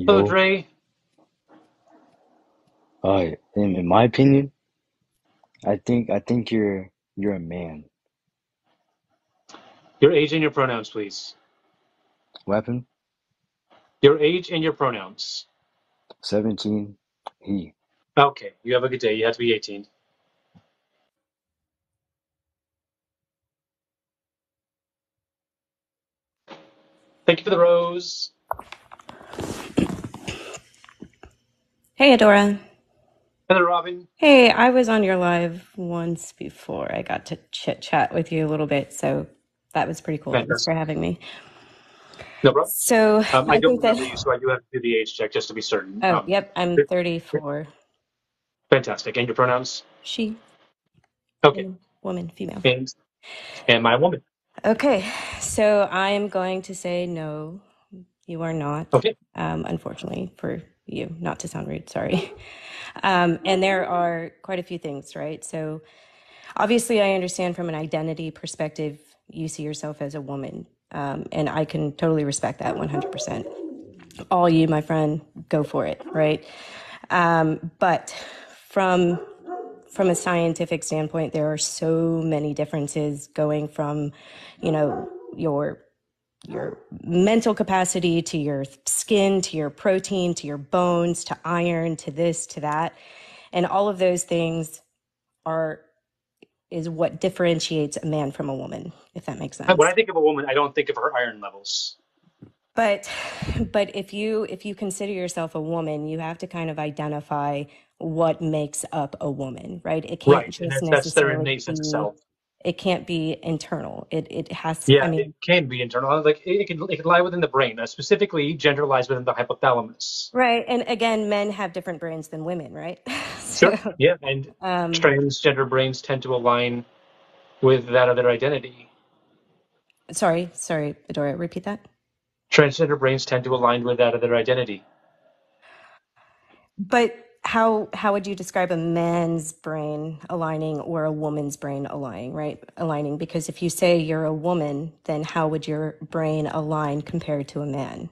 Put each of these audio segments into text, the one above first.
Hello, Yo, Dre. in my opinion, I think you're a man. Your age and your pronouns, please. Weapon, Your age and your pronouns. 17, he. Okay, you have a good day. You have to be 18. Thank you for the rose. Hey, Adora. Hello, Robin. Hey, I was on your live once before. I got to chit chat with you a little bit, so that was pretty cool. Thanks for Fantastic. having me. No problem. So I I don't think that, remember you, so I do have to do the age check just to be certain. oh, yep, I'm 34. Fantastic. And your pronouns? She, Okay. woman, female. And am I a woman? Okay, so I'm going to say no, you are not. Okay. Unfortunately for you, not to sound rude, sorry. And there are quite a few things, right? So obviously, I understand from an identity perspective, you see yourself as a woman. And I can totally respect that 100%. All you, my friend, go for it, right? But from from a scientific standpoint, there are so many differences going from, you know, your mental capacity to your skin to your protein to your bones to iron to this to that, and all of those things are is what differentiates a man from a woman, if that makes When sense. I think of a woman, I don't think of her iron levels. But if you consider yourself a woman, you have to kind of identify what makes up a woman, right? It can't Right. And just that's their necessarily innate sense of be, self. it can't be internal. It has, I Yeah, it mean, can be internal. Like it can lie within the brain. Specifically, gender lies within the hypothalamus. right. And again, men have different brains than women, right? So, Sure. Yeah, and um, transgender brains tend to align with that of their identity. sorry, Adora, repeat that. Transgender brains tend to align with that of their identity. But how would you describe a man's brain aligning or a woman's brain aligning, right? Aligning, because if you say you're a woman, then how would your brain align compared to a man?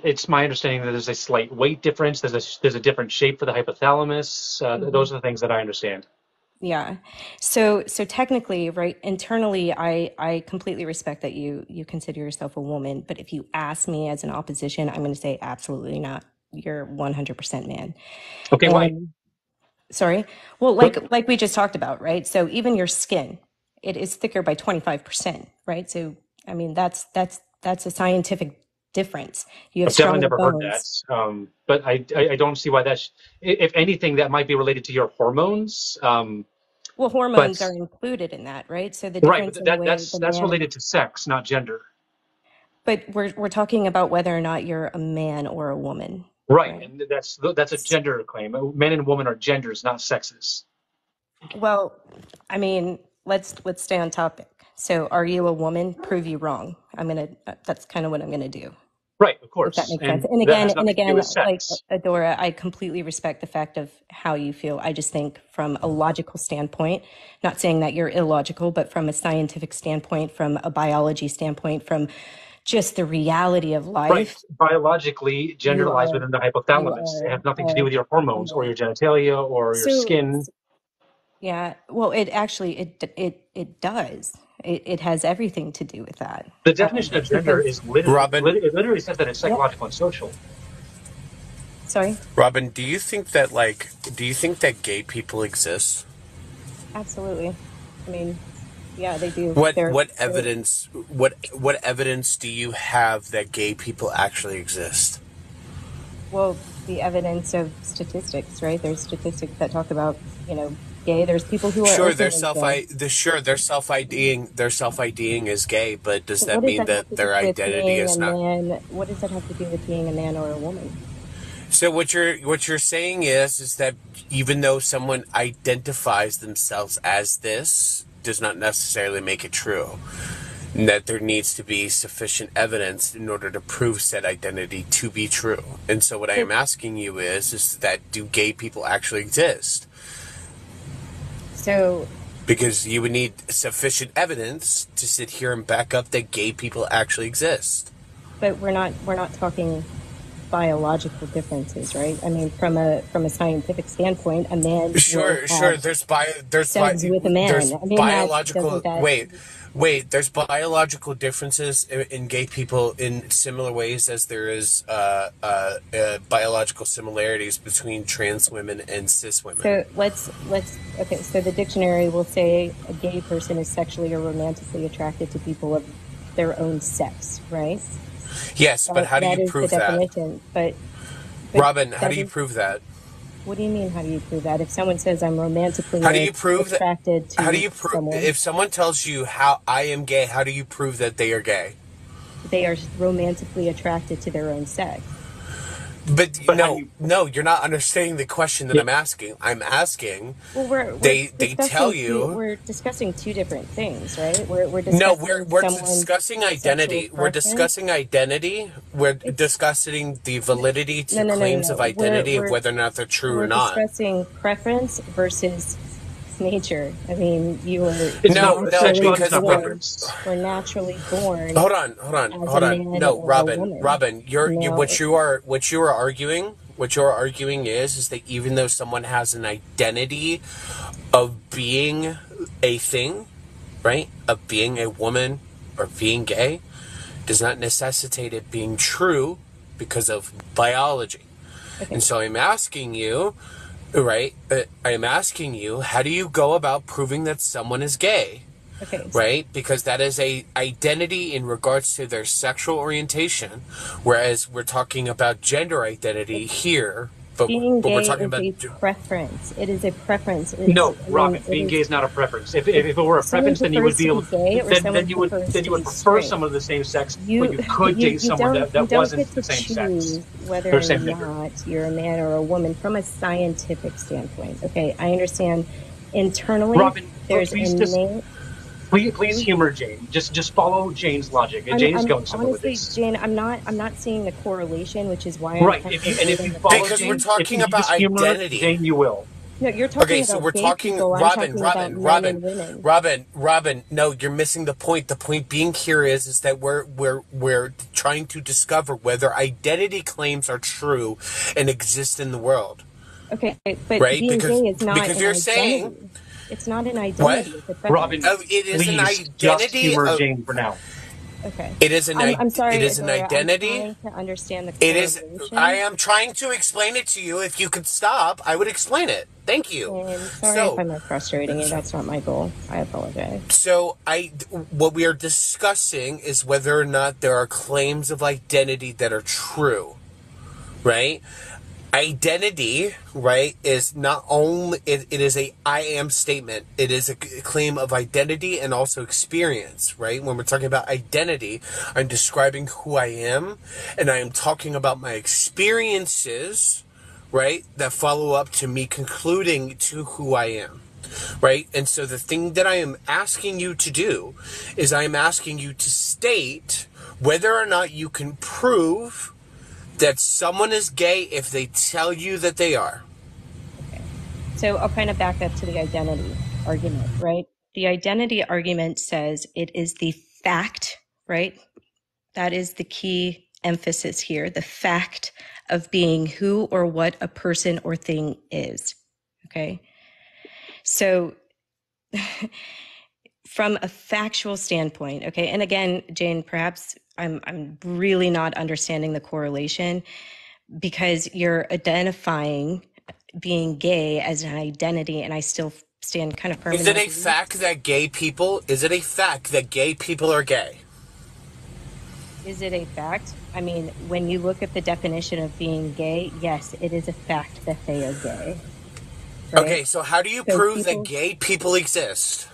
It's my understanding that there's a slight weight difference. There's a different shape for the hypothalamus. Mhm. Those are the things that I understand. Yeah. So technically, right, internally, I completely respect that you consider yourself a woman, but if you ask me as an opposition, I'm going to say absolutely not. You're 100% man. Okay, why? And sorry. Well, What? like we just talked about, right? So even your skin, it is thicker by 25%, right? So I mean that's a scientific difference. You have I've definitely stronger never heard that. bones. But I don't see why that's. If anything, that might be related to your hormones. Well, But hormones are included in that, right? So the right, difference but in the way the that's man, related to sex, not gender. but we're talking about whether or not you're a man or a woman, Right, right? and that's a gender claim. Men and women are genders, not sexes. Well, I mean, let's stay on topic. So, are you a woman? Prove you wrong. That's kind of what I'm gonna do, Right, of if that course, makes sense. and that has And nothing to do again, with like sex. Adora, I completely respect the fact of how you feel. I just think from a logical standpoint, not saying that you're illogical, but from a scientific standpoint, from a biology standpoint, from just the reality of Right, life, biologically, gender you lies are within the you hypothalamus. It has nothing to do are with your hormones or a your genitalia or your so skin. yeah. Well, it actually it does. It has everything to do with that, The definition of gender because is literally, Robin, it literally says that it's yep. psychological and social. Sorry. Robin, do you think that gay people exist? Absolutely. I mean, yeah, they do. What They're, what they're evidence what evidence do you have that gay people actually exist? well, the evidence of statistics, right? There's statistics that talk about, gay. There's people who are Sure, openly gay. they're self IDing as gay, but does But that what does mean that have that to do their with identity being a is not? man? What does that have to do with being a man or a woman? So what you're saying is that even though someone identifies themselves as this, does not necessarily make it true. And that there needs to be sufficient evidence in order to prove said identity to be true. And so what I So, am asking you is that do gay people actually exist? so Because you would need sufficient evidence to sit here and back up that gay people actually exist. But we're not talking biological differences, right? I mean, from a scientific standpoint, a man will Sure, have sure. sex with a man. There's I mean, that biological. doesn't that Wait. There's biological differences in gay people in similar ways as there is biological similarities between trans women and cis women. so let's okay. So the dictionary will say a gay person is sexually or romantically attracted to people of their own sex, right? Yes, but how do That you is the prove that, definition. But Robin? How that do you is, prove that? what do you mean? How do you prove that? If someone says I'm romantically How do you prove that? attracted How do to you prove someone, if someone tells you how I am gay? How do you prove that they are gay? they are romantically attracted to their own sex. But But how do no, you're not understanding the question that you? I'm asking. I'm asking. Well, They tell you. we're discussing two different things, right? We're No, discussing we're someone's discussing sexual identity. We're preference. discussing identity. We're It's discussing the validity no, to no, no, no, claims of no. We're identity of we're whether or not they're true or we're not. discussing preference versus nature. I mean, you are It's not No, naturally sexuality, it's because not born. preference. We're naturally born hold as a on. man No, or a Robin, woman. you Now, what you are arguing. What you're arguing is that even though someone has an identity of being a thing, right, of being a woman or being gay, does not necessitate it being true because of biology. okay, And so I'm asking you, right? I'm asking you, how do you go about proving that someone is gay? okay. Right? Because that is a identity in regards to their sexual orientation, whereas we're talking about gender identity here, but Being we're gay talking is about a preference. It is a preference. No, I mean, Robin, it being is. gay is not a preference. If it were a Someone preference, then you would prefers be to be able, gay, or someone then you would prefers to be prefer straight. someone of the same sex, but You you could date someone you that don't wasn't get the to same sex choose whether or or same gender. not you're a man or a woman from a scientific standpoint. Okay, I understand. Internally, Robin, there's please just innate. please humor Jane. Just follow Jane's logic. And Jane is I'm going somewhere with honestly, this. Jane. I'm not seeing the correlation, which is why I'm Right. kind of If you avoiding the follow because we're question. Jane, if talking you about just humor identity. Jane, you will. No, you're Okay, talking so about we're gay talking people. I'm talking about men and women. Robin. No, you're missing the point. The point being here is that we're trying to discover whether identity claims are true and exist in the world, Okay, but right? being gay is not Because an you're saying identity. It's not an what? identity. It's a preference. Robin, It is an please just identity. humor Jane for now. Okay. It is an I'm it sorry, is an Adoria. I'm identity. trying to understand the It is. I correlation. am trying to explain it to you. If you could stop, I would explain it. Thank you. And sorry if So, I'm frustrating you. That's not my goal. I apologize. what we are discussing is whether or not there are claims of identity that are true, right? Identity, right, is not only, it is a I am statement. It is a claim of identity and also experience, right? When we're talking about identity, I'm describing who I am, and I am talking about my experiences, right, that follow up to me concluding to who I am. Right? And so the thing that I am asking you to do is I am asking you to state whether or not you can prove that someone is gay if they tell you that they are. Okay. So I'll kind of back up to the identity argument, right? The identity argument says it is the fact, right? That is the key emphasis here, the fact of being who or what a person or thing is. Okay. So from a factual standpoint, okay, and again, Jane, perhaps I'm really not understanding the correlation because you're identifying being gay as an identity, and I still stand kind of firm in Is it my a beliefs. fact that gay people are gay? Is it a fact? I mean, when you look at the definition of being gay, yes, it is a fact that they are gay. Right? Okay, so how do you So prove people, that gay people exist?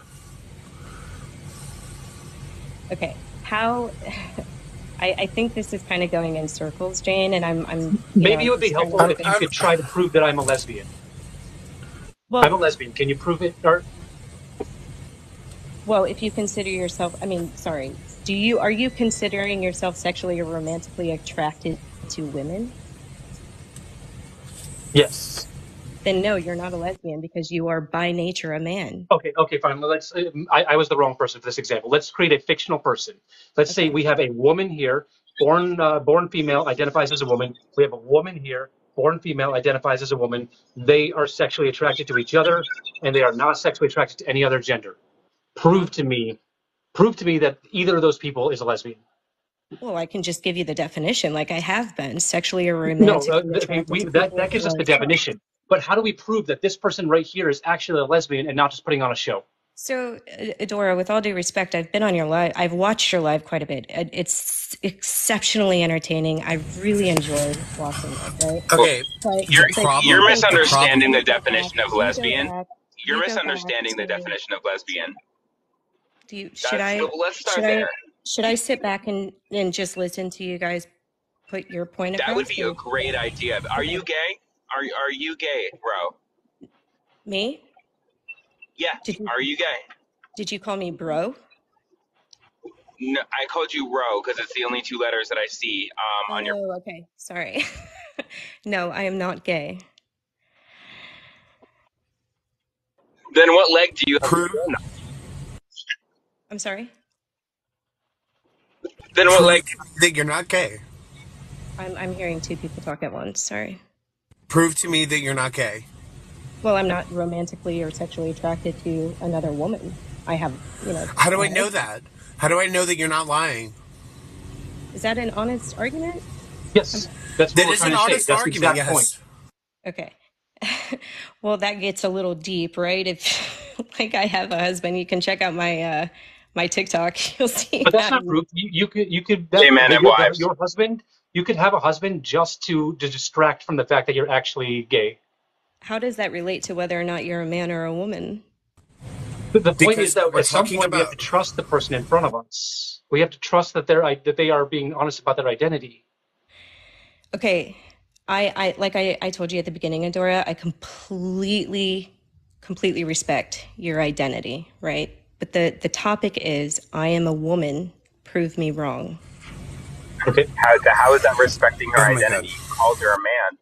okay, how? I think this is kind of going in circles, Jane, and I'm Maybe it would be just trying to helpful look if at. you could try to prove that I'm a lesbian. I'm Well, a lesbian. Can you prove it? Or well, if you consider yourself, I mean, sorry, are you considering yourself sexually or romantically attracted to women? yes. Then no, you're not a lesbian because you are by nature a man. Okay, fine. Well, let's. I was the wrong person for this example. Let's create a fictional person. Let's say Okay. we have a woman here born female, identifies as a woman. We have a woman here, born female, identifies as a woman. They are sexually attracted to each other, and they are not sexually attracted to any other gender. Prove to me that either of those people is a lesbian. Well, I can just give you the definition, like I have been sexually or No, romantically attracted to people that gives who us are the trans. definition. But how do we prove that this person right here is actually a lesbian and not just putting on a show? So, Adora, with all due respect, I've been on your live. I've watched your live quite a bit. It's exceptionally entertaining. I really enjoy watching it. Right? Okay, But you're You're but misunderstanding the you go definition back. of You go lesbian. back. You're You go back misunderstanding the to. definition of lesbian. Do you? Let's start Should there. should I sit back and just listen to you guys put your point That would across? be a great idea. Are you gay? Are you gay, bro? Me? Yeah. Did you Are you gay? did you call me bro? No, I called you Ro because it's the only two letters that I see on your. Oh, okay. Sorry. No, I am not gay. Then what leg do you have? prove I'm sorry. Then what leg? that you're not gay. I'm hearing two people talk at once. Sorry. Prove to me that you're not gay. Well, I'm not romantically or sexually attracted to another woman. I have, How do I a know husband. that? How do I know that you're not lying? Is that an honest argument? Yes, that's what That we're is trying an to say. honest That's the argument, exact point. yes. Okay. Well, that gets a little deep, right? If like I have a husband, you can check out my TikTok. You'll see But that's that. not proof. You could Gay men and wives. your husband. You could have a husband just to distract from the fact that you're actually gay. How does that relate to whether or not you're a man or a woman? But the point is Because that we're at some talking point we have to about trust the person in front of us. We have to trust that they are being honest about their identity. Okay. I told you at the beginning, Adora, I completely respect your identity, right? But the topic is, I am a woman, prove me wrong. Okay. How is that respecting her oh my god. identity? You called her a man.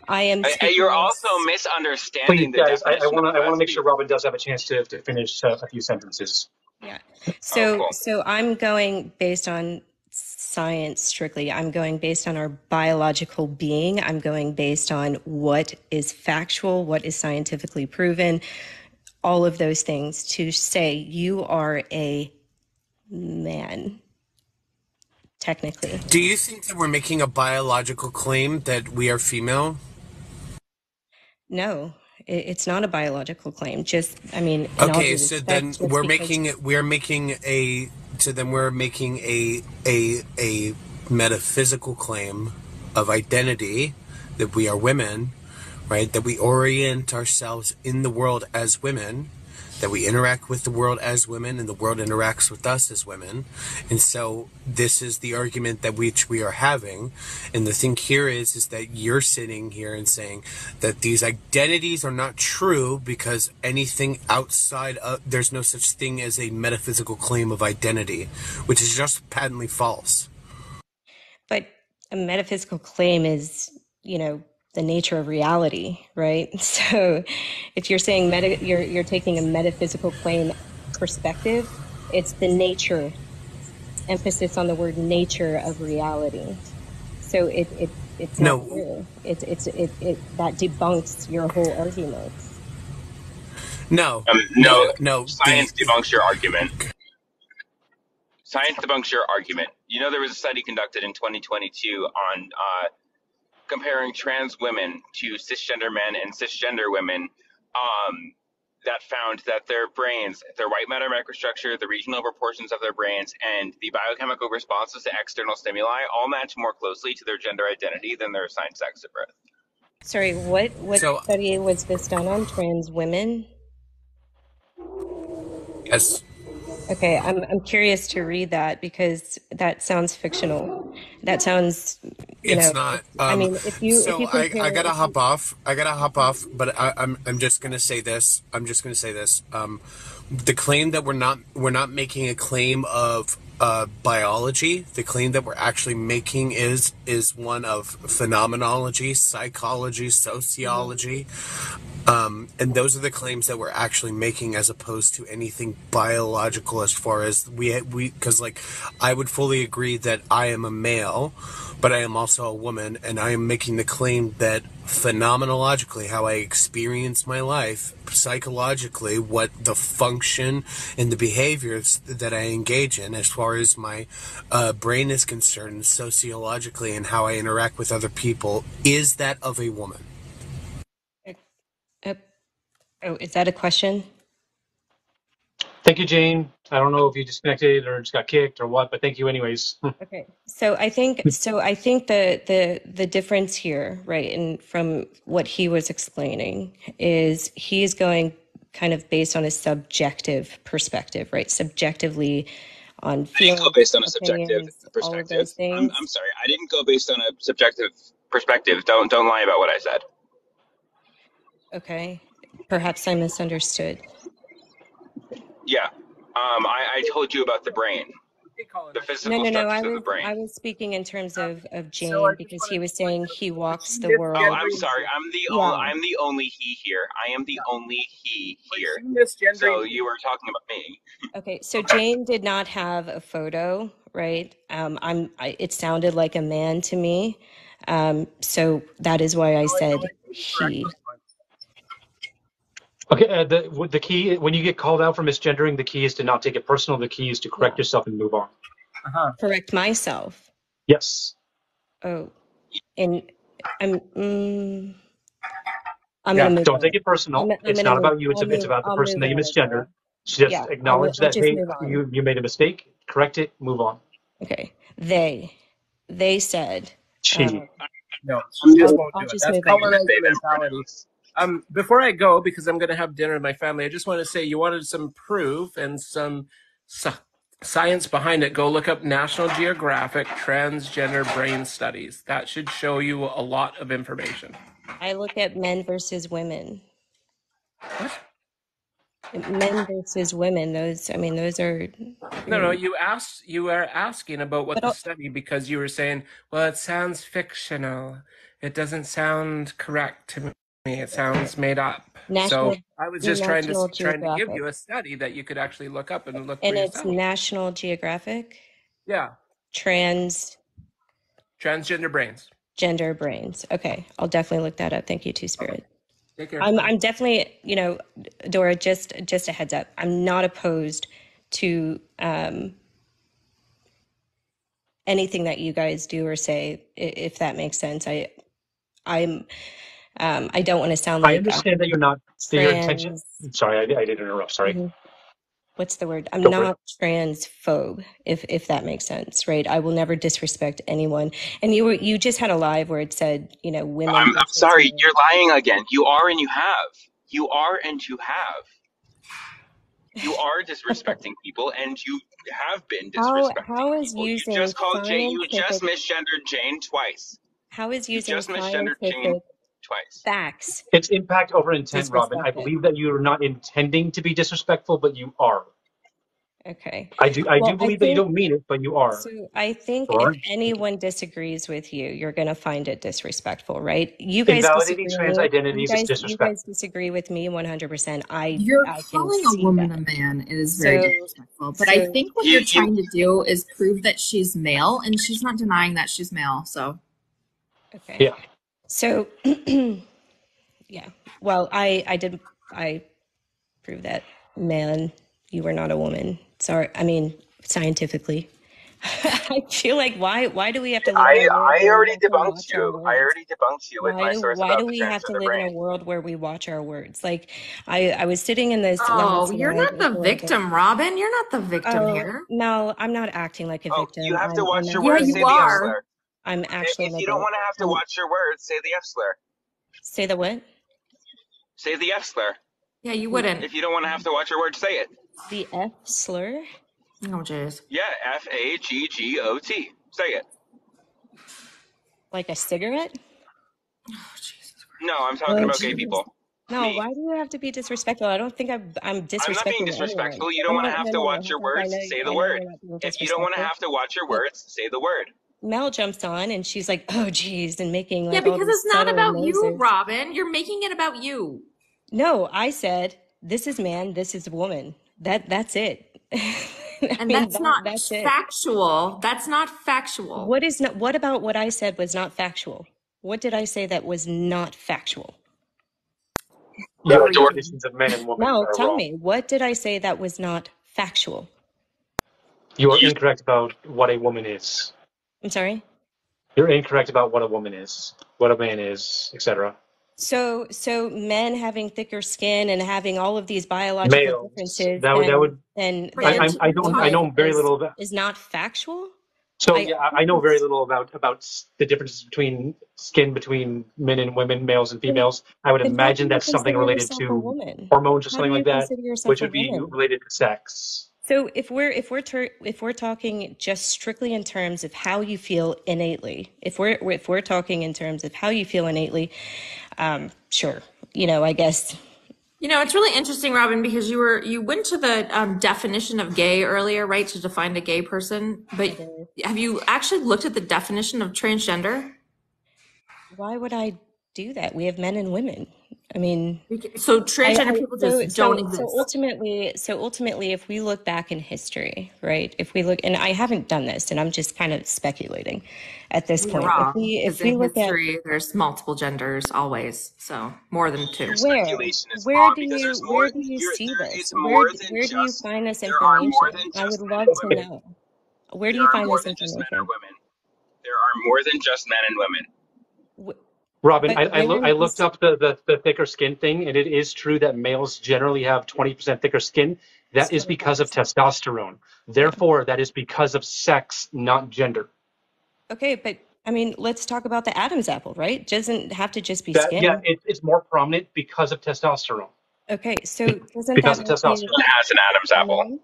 I am speaking You're as, also Please, misunderstanding the guys, I definition of want to make sure lesbian. Robin does have a chance to finish a few sentences. yeah. Oh, So cool. so I'm going based on science strictly. I'm going based on our biological being. I'm going based on what is factual, what is scientifically proven, all of those things to say you are a man, technically. Do you think that we're making a biological claim that we are female? No, it's not a biological claim. Just, I mean, in all Okay, due so respect, then just we're because making a metaphysical claim of identity that we are women, right? That we orient ourselves in the world as women, that we interact with the world as women and the world interacts with us as women. And so this is the argument that we are having. And the thing here is that you're sitting here and saying that these identities are not true because anything outside of, there's no such thing as a metaphysical claim of identity, which is just patently false. but a metaphysical claim is, the nature of reality, right? So if you're saying you're taking a metaphysical claim perspective, it's the nature, emphasis on the word nature of reality. So it's not No, true. It that debunks your whole argument. no, No, no. science debunks your argument. Science debunks your argument. You know, there was a study conducted in 2022 on comparing trans women to cisgender men and cisgender women that found that their brains, their white matter microstructure, the regional proportions of their brains, and the biochemical responses to external stimuli all match more closely to their gender identity than their assigned sex at birth. Sorry, what So, study was this done on? Trans women? yes. Okay, I'm curious to read that because that sounds fictional. That sounds, It's not. I mean, if you So compare I gotta if hop off. I gotta hop off. But I'm just gonna say this. the claim that we're not making a claim of biology. The claim that we're actually making is one of phenomenology, psychology, sociology, and those are the claims that we're actually making, as opposed to anything biological. As far as we because like I would fully agree that I am a male, but I am also a woman, and I am making the claim that phenomenologically, how I experience my life, psychologically, what the function and the behaviors that I engage in, as far as my brain is concerned, sociologically, and how I interact with other people, is that of a woman. Oh, is that a question? Thank you, Jane. I don't know if you disconnected or just got kicked or what, but thank you anyways. Okay. So I think the difference here, right, and from what he was explaining is he's going kind of based on a subjective perspective, right? Subjectively on I didn't go feelings, based on a subjective opinions, all of perspective. those things. I'm sorry. I didn't go based on a subjective perspective. Don't lie about what I said. Okay. Perhaps I misunderstood. Yeah. I told you about the brain, the No, physical no, no. structures of the brain. I was speaking in terms of So I Jane just because wanted he to was point saying out he that walks she the world. Oh, I'm misgendering sorry. you. I'm the only he here. I am the only he But here. she misgendering So you. you were talking about me. Okay, so Jane did not have a photo, right? It sounded like a man to me. So that is why I No, said I think the correct he. response. Okay, the key, when you get called out for misgendering, the key is to not take it personal. The key is to correct Yeah. yourself and move on. Correct myself. Yes. Oh, and I'm I'm Yeah. gonna move Don't on. take it personal. I'm It's gonna not move. about you. It's about the I'll person move that you on, misgendered. Adora. Just Yeah, acknowledge I'll that, just hey, move on. you made a mistake, correct it, move on. Okay. They said. Gee. No, she just won't I'll do it. just That's move on. colonizer Say that mentality. Before I go, because I'm going to have dinner with my family, I just want to say you wanted some proof and some science behind it. Go look up National Geographic Transgender Brain Studies. That should show you a lot of information. I look at men versus women. What? Men versus women. Those are. No, you are asking about what But the study, because you were saying, well, it sounds fictional. It doesn't sound correct to me. It sounds made up. So I was just trying to give you a study that you could actually look up and look for and it's yourself. National Geographic. Yeah. Transgender brains. Okay, I'll definitely look that up. Thank you, Two Spirit. Take care. I'm definitely, Dora, just a heads up. I'm not opposed to anything that you guys do or say, if that makes sense. I don't want to sound like I understand that you're not, that your intention. trans. Sorry, I didn't interrupt. Sorry. What's the word? I'm Go for not transphobe, if that makes sense, right? I will never disrespect anyone. And you just had a live where it said, women. I'm versus sorry. men. You're lying again. You are and you have. You are and you have. You are disrespecting people, and you have been disrespecting how is people. using You just called Jane. You just scientific misgendered Jane twice. how is You using just misgendered Jane scientific twice. facts It's impact over intent, Robin. I disrespected? believe that you're not intending to be disrespectful, but you are. Okay. I do believe that you don't mean it, but you are. So I think Or if aren't you? anyone disagrees with you, you're going to find it disrespectful, right? You guys Invalidating disagree trans with me. identities is You disrespect. guys disagree with me 100%. You're I can calling a see woman that. a man is very So disrespectful. But I think what You- you're trying to do is prove that she's male, and she's not denying that she's male. So okay. Yeah. So yeah. Well, I proved that, man, you were not a woman. Sorry. I mean, scientifically. I feel like why do we have to live in a world I where we already have to debunked watch our you. I words? already debunked you with my source Why about do the we have to transgender live in a brain. world where we watch our words? Like I was sitting in this oh, last you're night not the before victim, Robin. You're not the victim here. No, I'm not acting like a Oh, victim. you have to watch your Yeah, words. you Say the F are. slur. I'm actually If you don't want to have to watch your words, say the F slur. Say the what? Say the F slur. Yeah, you wouldn't. If you don't want to have to watch your words, say it. The F slur? Oh, jeez. Yeah, FAGGOT. Say it. Like a cigarette? Oh, Jesus Christ. No, I'm talking about gay Jesus. people. No, Me. why do you have to be disrespectful? I don't think I'm I'm not being disrespecting anyone. disrespectful. You Oh, don't want no, to have no, to no, watch your Hafiz, words. Say the I know word. you're not being If you don't want to disrespectful. have to watch your But words, say the word. Mel jumps on and she's like, "Oh, geez," and making Yeah, like all because these it's not subtle about you, noises. Robin. You're making it about you. No, I said, "This is man, this is woman." That's it. I And mean, that's not that's it. factual. That's not factual. What is not? What about what I said was not factual? What did I say that was not factual? Your Everything. definitions of men and women Mel, are tell wrong. me, what did I say that was not factual? You are incorrect about what a woman is. I'm sorry. You're incorrect about what a woman is, what a man is, etc. So men having thicker skin and having all of these biological Males. differences, That would. then I know very little about. is not factual. So yeah, I know very little about the differences between skin between men and women, males and females. I would Then how imagine do you that's something consider related yourself a to woman? hormones or How something do you like that, consider yourself which a would be woman? related to sex. So if we're talking just strictly in terms of how you feel innately, if we're talking in terms of how you feel innately, sure, I guess. It's really interesting, Robin, because you went to the definition of gay earlier, right, to define a gay person. But have you actually looked at the definition of transgender? Why would I do that? We have men and women. I mean, So transgender people just don't exist. So ultimately, if we look back in history, right? If we look, and I haven't done this, and I'm just kind of speculating at this You're point. wrong. If in we look history, there's multiple genders always, so more than two. Your where speculation is where wrong do because you there's more. see this? It's Where more than do you just. find this There are more information? than I just would men love and to women. know. Where do There you are find more this than just men information? or women. There are more than just men and women. Robin, But I where looked up the thicker skin thing, and it is true that males generally have 20% thicker skin. That is because of 25%. testosterone. Therefore, that is because of sex, not gender. Okay, but I mean, let's talk about the Adam's apple, right? It doesn't have to just be skin. It's more prominent because of testosterone. Okay, so doesn't Because that of make you testosterone. It has an Adam's a apple. man?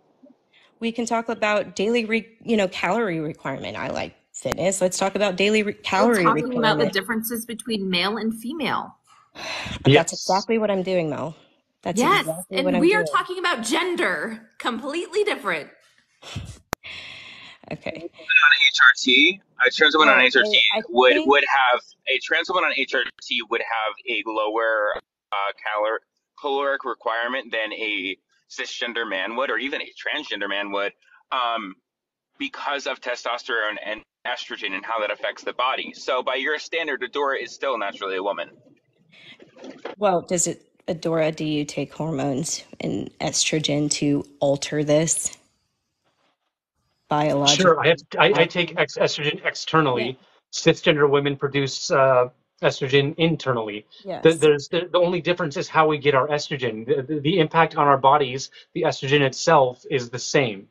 We can talk about daily, calorie requirement. I like fitness. Let's talk about daily We're calorie talking about the requirement. differences between male and female. That's Yes. exactly what I'm doing, Mel. That's Yes, exactly and what I'm we are doing. talking about gender, completely different. Okay. On HRT, a trans woman on HRT I would think- have a trans woman on HRT would have a lower caloric requirement than a cisgender man would, or even a transgender man would, because of testosterone and estrogen and how that affects the body. So by your standard, Adora is still naturally a woman. Well, Adora, do you take hormones and estrogen to alter this biologically? Sure, I take estrogen externally. Cisgender women produce estrogen internally. Yes. The only difference is how we get our estrogen. The impact on our bodies, the estrogen itself is the same.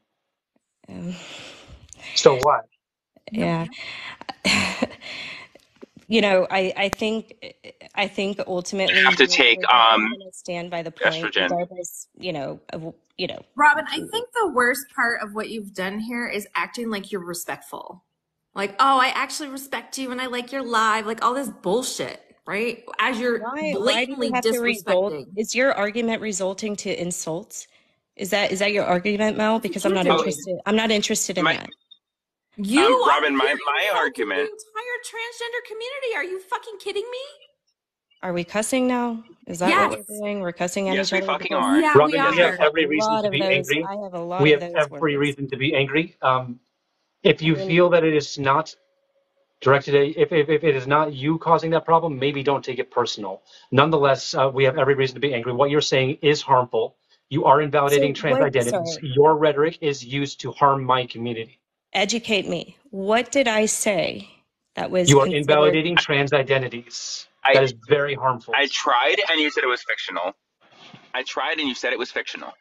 So what? Yeah. I think ultimately You have to take I'm going to stand by the point, estrogen. regardless, Robin, I think the worst part of what you've done here is acting like you're respectful. Like, oh, I actually respect you and I like your live, like all this bullshit, right? As you're why do you blatantly have to result? disrespecting. Is your argument resulting to insults? Is that your argument, Mel? Because I'm not Oh. interested. I'm not interested in that. You are Robin, my insulting argument. the entire transgender community. Are you fucking kidding me? Are we cussing now? Is that Yes. what we're doing? We're cussing at Yes, each we other? fucking Because are. Yeah, Robin, we we have are. every reason to be angry. I have a lot We of have those every words. reason to be angry. If you feel that it is not directed at, if it is not you causing that problem, maybe don't take it personal. Nonetheless, we have every reason to be angry. What you're saying is harmful. You are invalidating So trans what- identities. sorry. Your rhetoric is used to harm my community. Educate me. What did I say that was You are considered? invalidating trans identities. That is very harmful. I tried and you said it was fictional. I tried and you said it was fictional.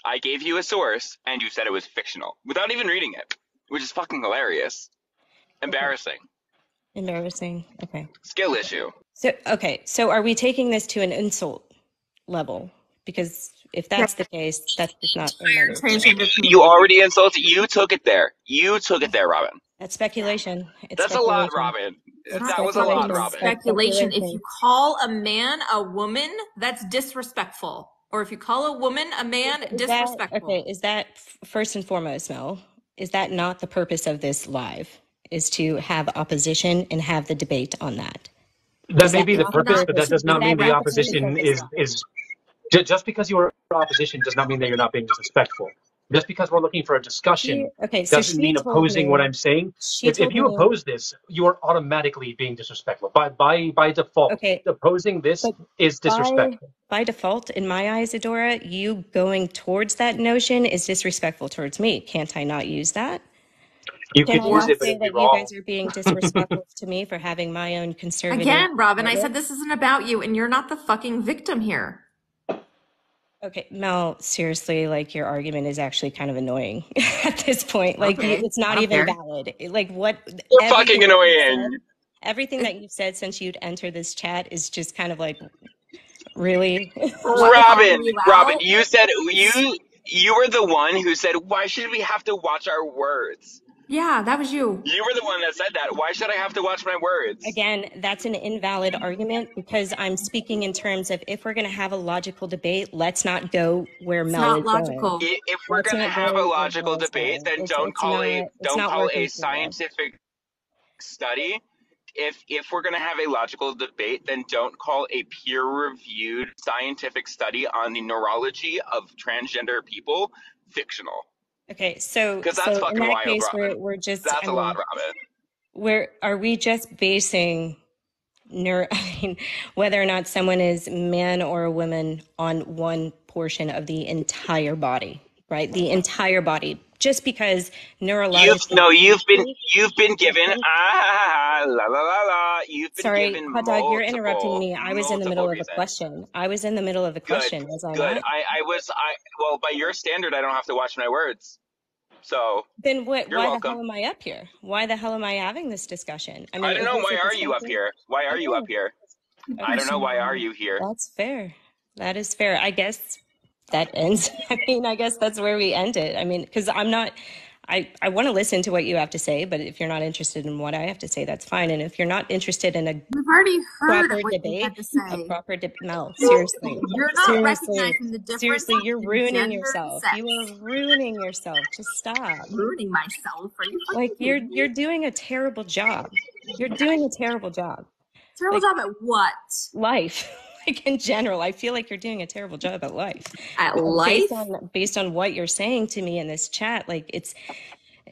I gave you a source and you said it was fictional without even reading it, which is fucking hilarious. Embarrassing. Embarrassing. Okay. Skill issue. So are we taking this to an insult level? Because if that's the case, that's just not in my nature. Transgender community. You already insulted. You took it there. You took it there, Robin. That's speculation. It's That's a lot, speculation. Robin. It's That not was a lot, fucking Robin. speculation. If you call a man a woman, that's disrespectful. Or if you call a woman a man, disrespectful. Is that first and foremost, Mel? Is that not the purpose of this live? Is to have opposition and have the debate on that? That may be the purpose, but that does not mean the opposition is is just because you are opposition does not mean that you're not being disrespectful. Just because we're looking for a discussion doesn't mean opposing what I'm saying. If you oppose this, you are automatically being disrespectful. By default, opposing this is disrespectful. By default, in my eyes, Adora, you going towards that notion is disrespectful towards me. Can't I not use that? You could use it, but say that you guys are being disrespectful to me for having my own conservative. Again, Robin, I said this isn't about you, and you're not the fucking victim here. Okay, Mel, seriously, like your argument is actually kind of annoying at this point. Like it's not even valid. Like what? You're fucking annoying. Everything that you've said since you'd entered this chat is just kind of like, really? Robin, you said you were the one who said, why should we have to watch our words? Yeah, that was you. You were the one that said that. Why should I have to watch my words? Again, that's an invalid argument because I'm speaking in terms of if we're going to have a logical debate, let's not go where Mel is logical. going. If we're going to have a logical debate, then don't call a scientific study. If we're going to have a logical debate, then don't call a peer-reviewed scientific study on the neurology of transgender people fictional. Okay, so because that's fucking in that wild, case, Robin. we're just that's a lot, Robin. Are we just basing whether or not someone is man or a woman on one portion of the entire body, right? The entire body, just because neurologically. You've been given la la la la. You've been given Hot Dog, you're interrupting me. I was in the middle of a question. Was I not? Well, by your standard, I don't have to watch my words. So then why welcome. the hell am I up here? Why the hell am I having this discussion? I mean, I don't know. Why are you up here? Why are you up here? I don't know. Why are you here? That's fair. That is fair. I guess that ends. I mean, I guess that's where we end it. I mean, because I'm not. I want to listen to what you have to say, but if you're not interested in what I have to say, that's fine. And if you're not interested in we've already heard proper what debate, you had to say. a proper no, seriously, you're not recognizing the difference. Seriously, you're ruining yourself. You are ruining yourself. Just stop. Ruining myself? Are you like you're doing a terrible job. You're doing a terrible job. Terrible job at what? Life. Like in general, I feel like you're doing a terrible job at life. At life? Based on what you're saying to me in this chat, like it's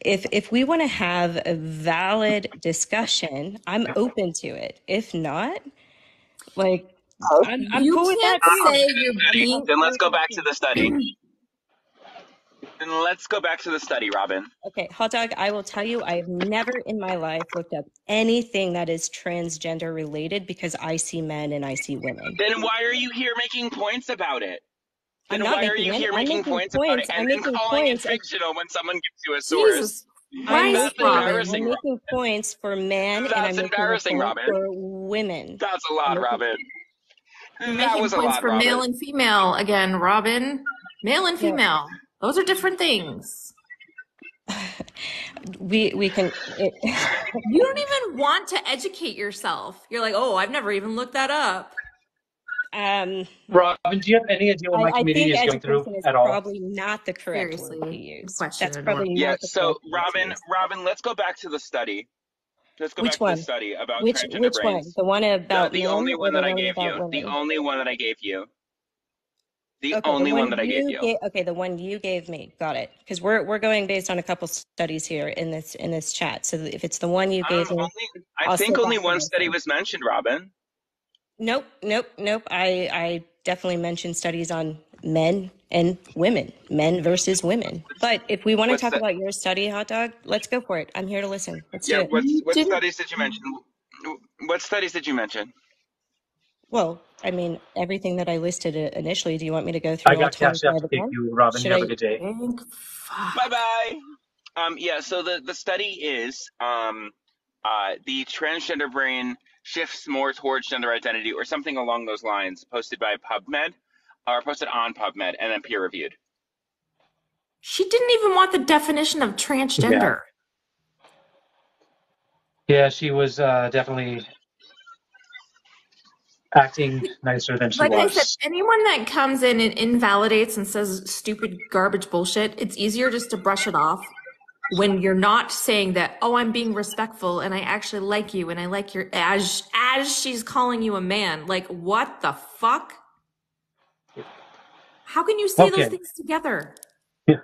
if we want to have a valid discussion, I'm open to it. If not, like I'm cool with that too. Then let's go back to the study. Robin. Okay, Hot Dog, I will tell you, I've never in my life looked up anything that is transgender related because I see men and I see women. Then why are you here making points about it? Then why are you here making points about it and then calling it fictional when someone gives you a source? I'm making points for men and I'm making points for women. That's a lot, Robin. That was a lot, for male and female again, Robin. Male and female. Yeah. Those are different things. We can. You don't even want to educate yourself. You're like, oh, I've never even looked that up. Robin, do you have any idea what my community is going through at all? Probably not the correct word to use. That's probably not the correct word. Robin, let's go back to the study. Let's go back to the study about transgender which brains. One? The one about the only one that I gave you. The only one that I gave you. The one that I gave you. Okay, the one you gave me. Got it. Because we're going based on a couple studies here in this chat. So if it's the one you gave me, I think only one study was mentioned, Robin. Nope. I definitely mentioned studies on men and women, men versus women. But if we want to talk about your study, Hot Dog, let's go for it. I'm here to listen. Let's do it. What studies did you mention? What studies did you mention? Well, I mean, everything that I listed initially. Do you want me to go through? I got cashed out to take you, Robin. Have a good day. Bye-bye. So the study is the transgender brain shifts more towards gender identity or something along those lines, posted by PubMed, or posted on PubMed and then peer reviewed. She didn't even want the definition of transgender. Yeah, she was definitely acting nicer than she Like I said, was. anyone that comes in and invalidates and says stupid garbage bullshit, it's easier just to brush it off when you're not saying that, oh, I'm being respectful and I actually like you and I like your as she's calling you a man. Like, what the fuck? How can you say those Okay. things together? Yeah.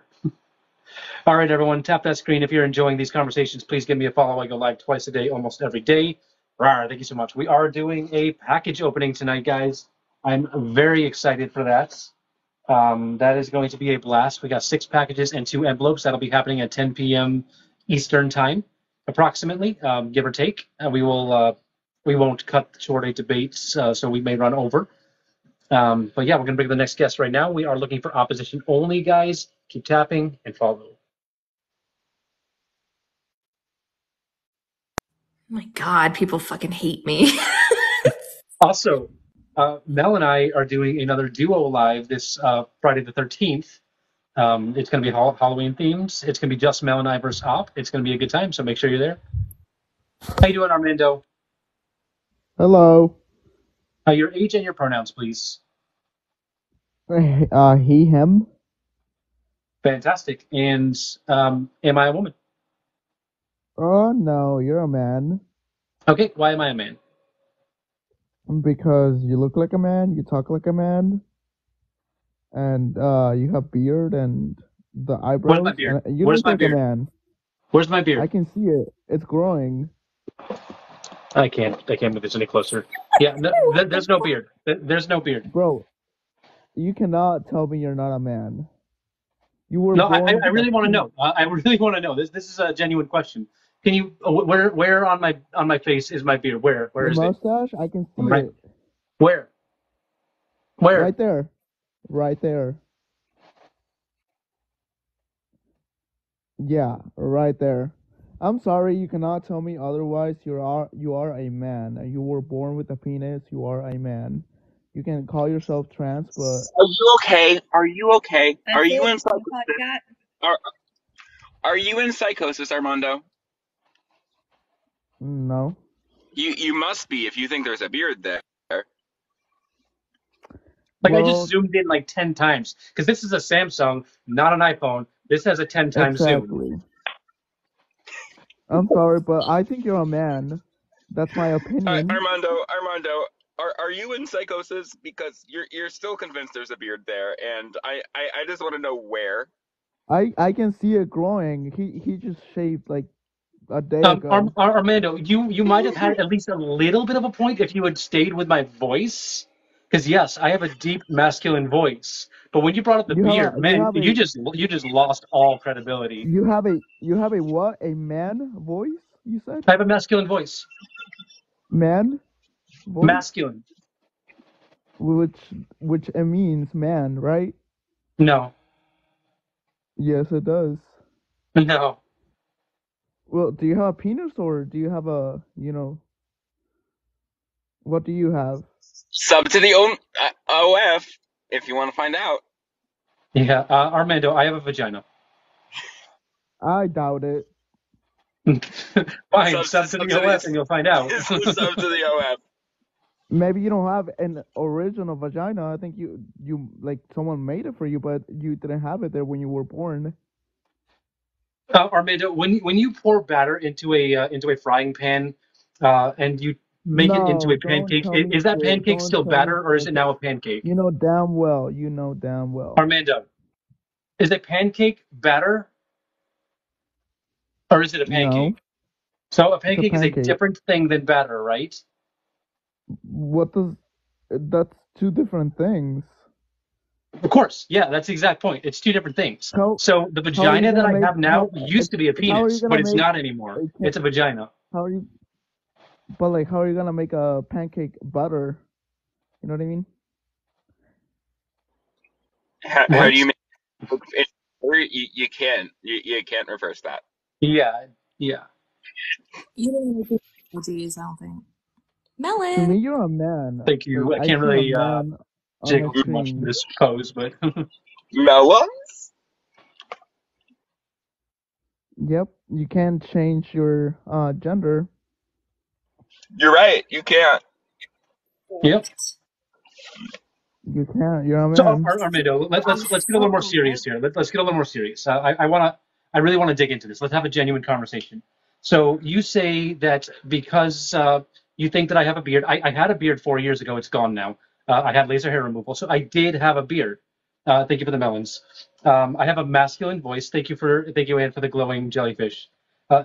All right, everyone, tap that screen if you're enjoying these conversations. Please give me a follow. I go live twice a day, almost every day. Rawr, thank you so much. We are doing a package opening tonight, guys. I'm very excited for that. That is going to be a blast. We got 6 packages and 2 envelopes. That'll be happening at 10 p.m. Eastern time, approximately, give or take. We won't cut short a debate, so we may run over. But yeah, we're going to bring the next guest right now. We are looking for opposition only, guys. Keep tapping and follow. Oh my God, people fucking hate me. Also, Mel and I are doing another duo live this Friday the 13th. It's going to be Halloween themed. It's going to be just Mel and I versus Op. It's going to be a good time, so make sure you're there. How you doing, Armando? Hello. Your age and your pronouns, please. He, him. Fantastic. And am I a woman? Oh, no, you're a man. Okay, why am I a man? Because you look like a man, you talk like a man, and you have beard and the Where's my eyebrows, beard? and you Where's look my like a beard? man. Where's my I beard? can see it. It's growing. I can't move this any closer. Yeah, there's no beard. There's no beard. Bro, you cannot tell me you're not a man. You were No, I born with a really want to penis. know. I really want to know. This is a genuine question. Can you where on my face is my beard? Where Your is it? mustache, I can see Right. it. Where? Right there. Right there. Yeah, right there. I'm sorry, you cannot tell me otherwise. You are a man. You were born with a penis. You are a man. You can call yourself trans, but Are you okay? Are you okay? Are you in psychosis? Are you in psychosis, Armando? no. You must be if you think there's a beard there. Like I Well, just zoomed in like 10 times because this is a Samsung, not an iPhone. This has a 10 times zoom. exactly. I'm sorry, but I think you're a man. That's my opinion. Armando, are you in psychosis? Because you're still convinced there's a beard there, and I just want to know where. I can see it growing. He just shaved like a day ago. Armando, you might have had at least a little bit of a point if you had stayed with my voice. Because yes, I have a deep masculine voice. But when you brought up the beard, man, you just lost all credibility. You have a what? A man voice? You said? I have a masculine voice. Man voice? Masculine. Which it means man, right? No. Yes, it does. No. Well, do you have a penis or do you have a, what do you have? Sub to the OF if you want to find out. Yeah, Armando, I have a vagina. I doubt it. Fine, sub to the OF and you'll find out. Sub to the OF. Maybe you don't have an original vagina. I think you like someone made it for you, but you didn't have it there when you were born. Armando, when you pour batter into a frying pan, and you make it into a pancake, is that pancake still batter or is it now a pancake? You know damn well. Armando, is a pancake batter or is it a pancake? No. So a pancake is a different thing than batter, right? That's two different things. Of course, yeah, that's the exact point. It's two different things. So the vagina that I have now used to be a penis, but it's not anymore. It's a vagina. How are you gonna make a pancake butter? You know what I mean? How do you make it? You can't reverse that. Yeah. You don't make emojis, I don't think. Melon. To me, you're a man. Thank you. Like, I can't really jiggle too much in this pose, but Melons? Yep, you can change your gender. You're right. You can't. Yep. You can't. You're a So, man. Armando, let's get a little more serious here. Let's get a little more serious. I really want to dig into this. Let's have a genuine conversation. So you say that because you think that I have a beard. I had a beard 4 years ago. It's gone now. I had laser hair removal, so I did have a beard. Thank you for the melons. I have a masculine voice. Thank you, Anne, for the glowing jellyfish.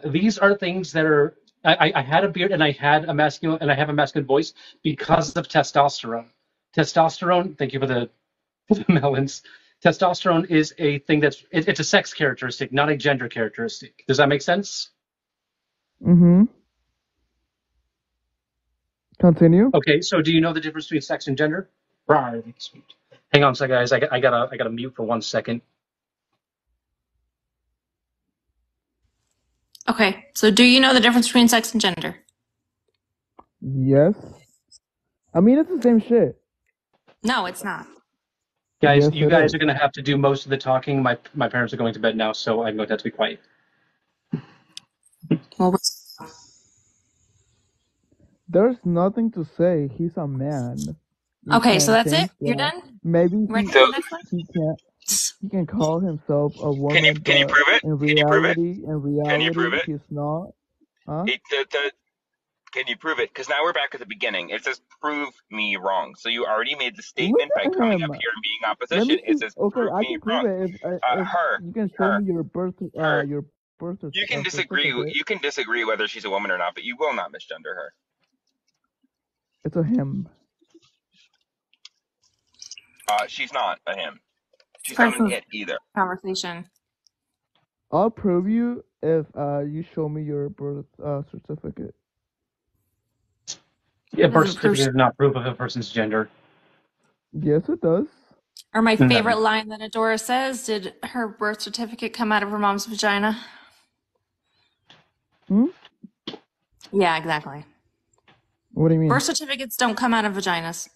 These are things that are. I had a beard and I have a masculine voice because of testosterone. Testosterone. Thank you for the melons. Testosterone is a thing it's a sex characteristic, not a gender characteristic. Does that make sense? Mm-hmm. Continue. Okay, so do you know the difference between sex and gender? Right. Sweet. Hang on a second, guys. I gotta mute for 1 second. Okay, so do you know the difference between sex and gender? Yes. I mean, it's the same shit. No, it's not. Guys, Yes, you it guys is. are gonna have to do most of the talking. My parents are going to bed now, so I'm going to have to be quiet. Well, There's nothing to say. He's a man. You okay, so can't that's it. change You're that. done. Maybe Ready he for the next one? he can't. He can call himself a Can you woman, can you but prove it? in Can you prove it? Can you prove reality, it? he's not. Huh? Can you prove it? Because now we're back at the beginning. It says prove me wrong. So you already made the Look statement by at coming him. up here and being Let opposition. me It see. says Okay, prove I me can prove wrong. it if Her, you can show her, me your her. birth You can disagree. certificate. You can disagree whether she's a woman or not, but you will not misgender her. It's a him. She's not a him. She's not an it either. Conversation. I'll prove you if you show me your birth certificate. Yeah, birth Doesn't prove certificate is not proof of a person's gender. Yes, it does. Or my No. favorite line that Adora says, did her birth certificate come out of her mom's vagina? Hmm? Yeah, exactly. What do you mean? Birth certificates don't come out of vaginas.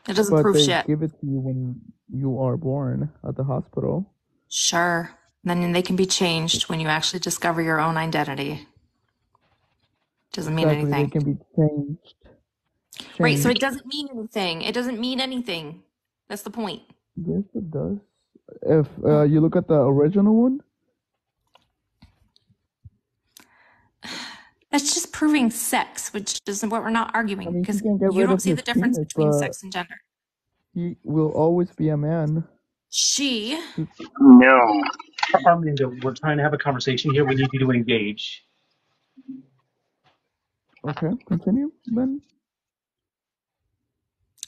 It doesn't But prove they shit. give it to you when you are born at the hospital. Sure. Then they can be changed when you actually discover your own identity. Doesn't mean Exactly, anything. they can be changed. Right, so it doesn't mean anything. It doesn't mean anything. That's the point. Yes, it does. If you look at the original one, That's just proving sex, which is what we're not arguing, I mean, he because can get you rid don't of see his the difference penis, between but sex and gender. he will always be a man. She, No. Armando, we're trying to have a conversation here. We need you to engage. Okay, continue, Ben.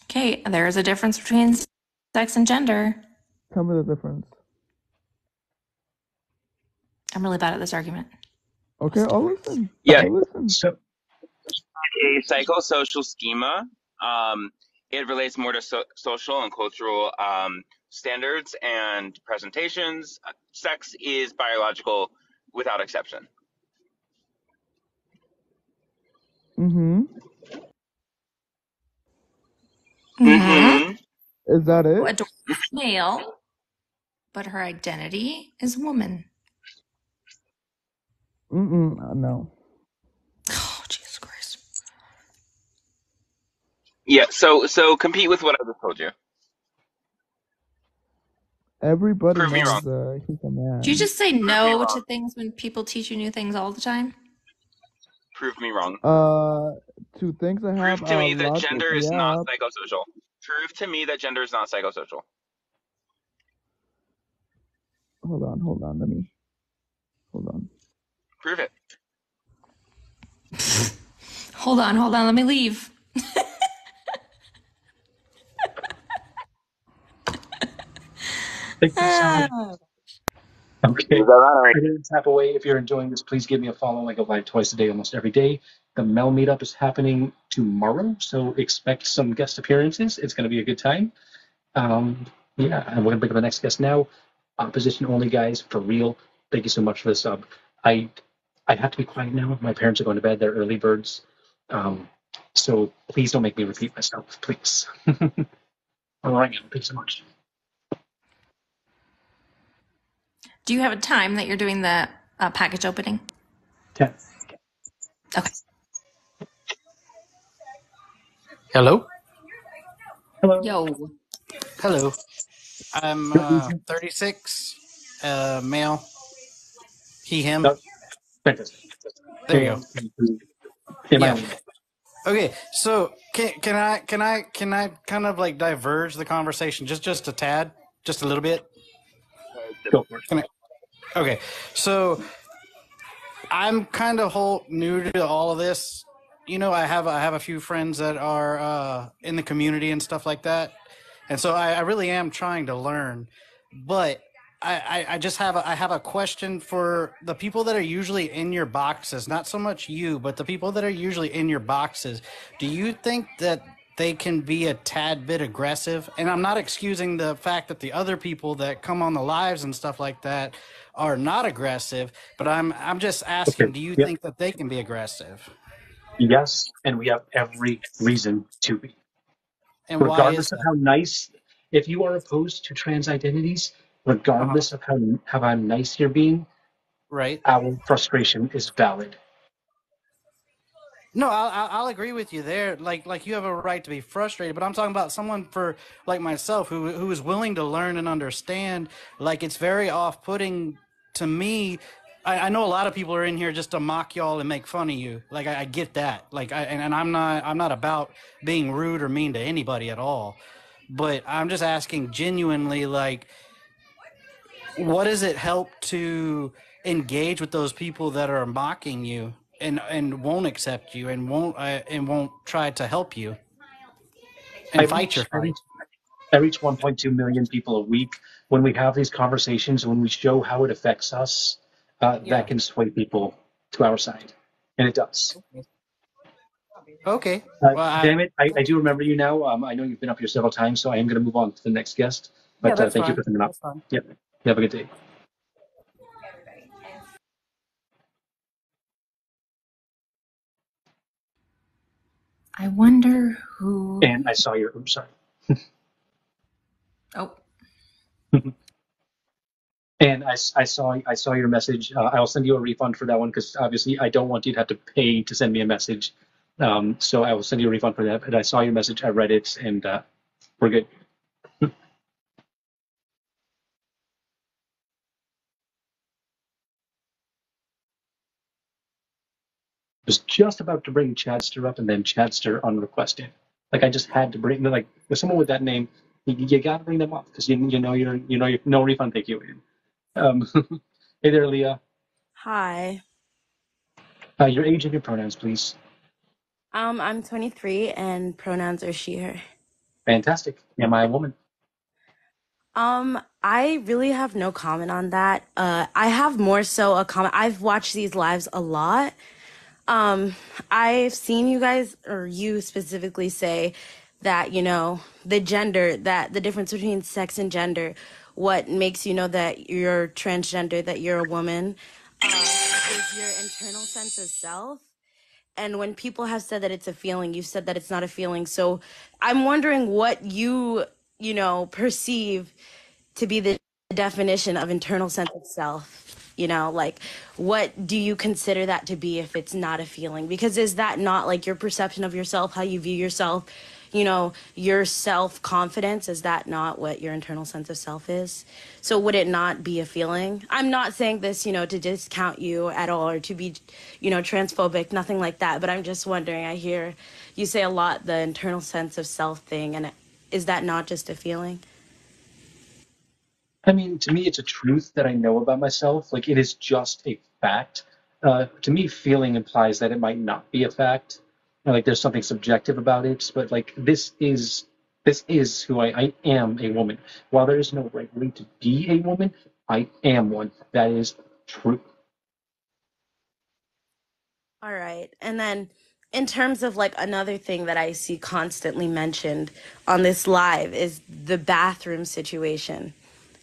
okay, there is a difference between sex and gender. Tell me the difference. I'm really bad at this argument. Okay, I'll listen. Yeah. I'll listen. So, A psychosocial schema. It relates more to social and cultural standards and presentations. Sex is biological without exception. Mm-hmm. Mm-hmm. Is that it? Adora's male, but her identity is woman. No. Oh, Jesus Christ. Yeah, so compete with what I just told you. Everybody Prove me knows wrong. he's a man. Do you just say me no wrong. to things when people teach you new things all the time? Prove me wrong. Two things I have. Prove to me that logic, gender is yeah. not psychosocial. Prove to me that gender is not psychosocial. Hold on. Hold on. Prove it. Hold on, let me leave. thank you so much. Okay. Is that right? Tap away. If you're enjoying this, please give me a follow. I go live twice a day, almost every day. The Mel meetup is happening tomorrow, so expect some guest appearances. It's going to be a good time. Yeah, and we're going to pick up the next guest now. Opposition only, guys, for real. Thank you so much for the sub. I have to be quiet now. My parents are going to bed. They're early birds. So please don't make me repeat myself, please. All right, thanks so much. Do you have a time that you're doing the package opening? 10. Okay. Hello? Hello. Yo. Hello. I'm Yep, me too. 36, male, he, him. Oh, fantastic. There you go. In my Yeah. own way. Okay, so can I kind of like diverge the conversation just a tad, just a little bit? Go for it. Can I? Okay, so I'm kind of new to all of this. You know, I have a few friends that are in the community and stuff like that, and so I really am trying to learn. But I just have I have a question for the people that are usually in your boxes, not so much you, but the people that are usually in your boxes. Do you think that they can be a tad bit aggressive? And I'm not excusing the fact that the other people that come on the lives and stuff like that are not aggressive, but I'm just Okay. asking, do you Yep. think that they can be aggressive? Yes, and we have every reason to be. And why is Regardless of that? how nice, if you are opposed to trans identities, regardless of how nice you're being, Right. our frustration is valid. No, I'll agree with you there. Like you have a right to be frustrated, but I'm talking about someone for like myself who is willing to learn and understand. Like it's very off-putting to me. I know a lot of people are in here just to mock y'all and make fun of you. Like I get that. Like and I'm not about being rude or mean to anybody at all. But I'm just asking genuinely, like, what does it help to engage with those people that are mocking you and won't accept you and won't try to help you I and fight your reach, I fight? reach, I reach 1.2 million people a week. When we have these conversations, when we show how it affects us, that Yeah. can sway people to our side, and it does. Okay. Well, Damn it, I do remember you now. I know you've been up here several times, so I am going to move on to the next guest. yeah, But that's thank you fine. for coming up. That's fine. Yep. You have a good day. I wonder who. And I saw your. Oops, sorry. Oh. And I saw your message. I'll send you a refund for that one because obviously I don't want you to have to pay to send me a message. So I will send you a refund for that. But I saw your message. I read it, and we're good. Was just about to bring Chadster up, and then Chadster unrequested. Like I just had to bring like with someone with that name, you got to bring them up because you know you're no refund. Thank you. Hey there, Leah. Hi. Your age and your pronouns, please. I'm 23 and pronouns are she, her. Fantastic. Am I a woman? I really have no comment on that. I have more so a comment. I've watched these lives a lot. I've seen you guys, or you specifically, say that, the gender, that the difference between sex and gender, what makes you know that you're transgender, that you're a woman, is your internal sense of self. And when people have said that it's a feeling, you've said that it's not a feeling. So I'm wondering what perceive to be the definition of internal sense of self. Like, what do you consider that to be if it's not a feeling? Because is that not like your perception of yourself, how you view yourself, your self-confidence? Is that not what your internal sense of self is? So would it not be a feeling? I'm not saying this, to discount you at all or to be, transphobic, nothing like that. But I'm just wondering, I hear you say a lot the internal sense of self thing, and is that not just a feeling? I mean, to me, it's a truth that I know about myself. Like, it is just a fact. To me, feeling implies that it might not be a fact. Like, there's something subjective about it. But like, this is who I am, a woman. While there is no right way to be a woman, I am one. That is true. All right. And then in terms of like another thing that I see constantly mentioned on this live is the bathroom situation.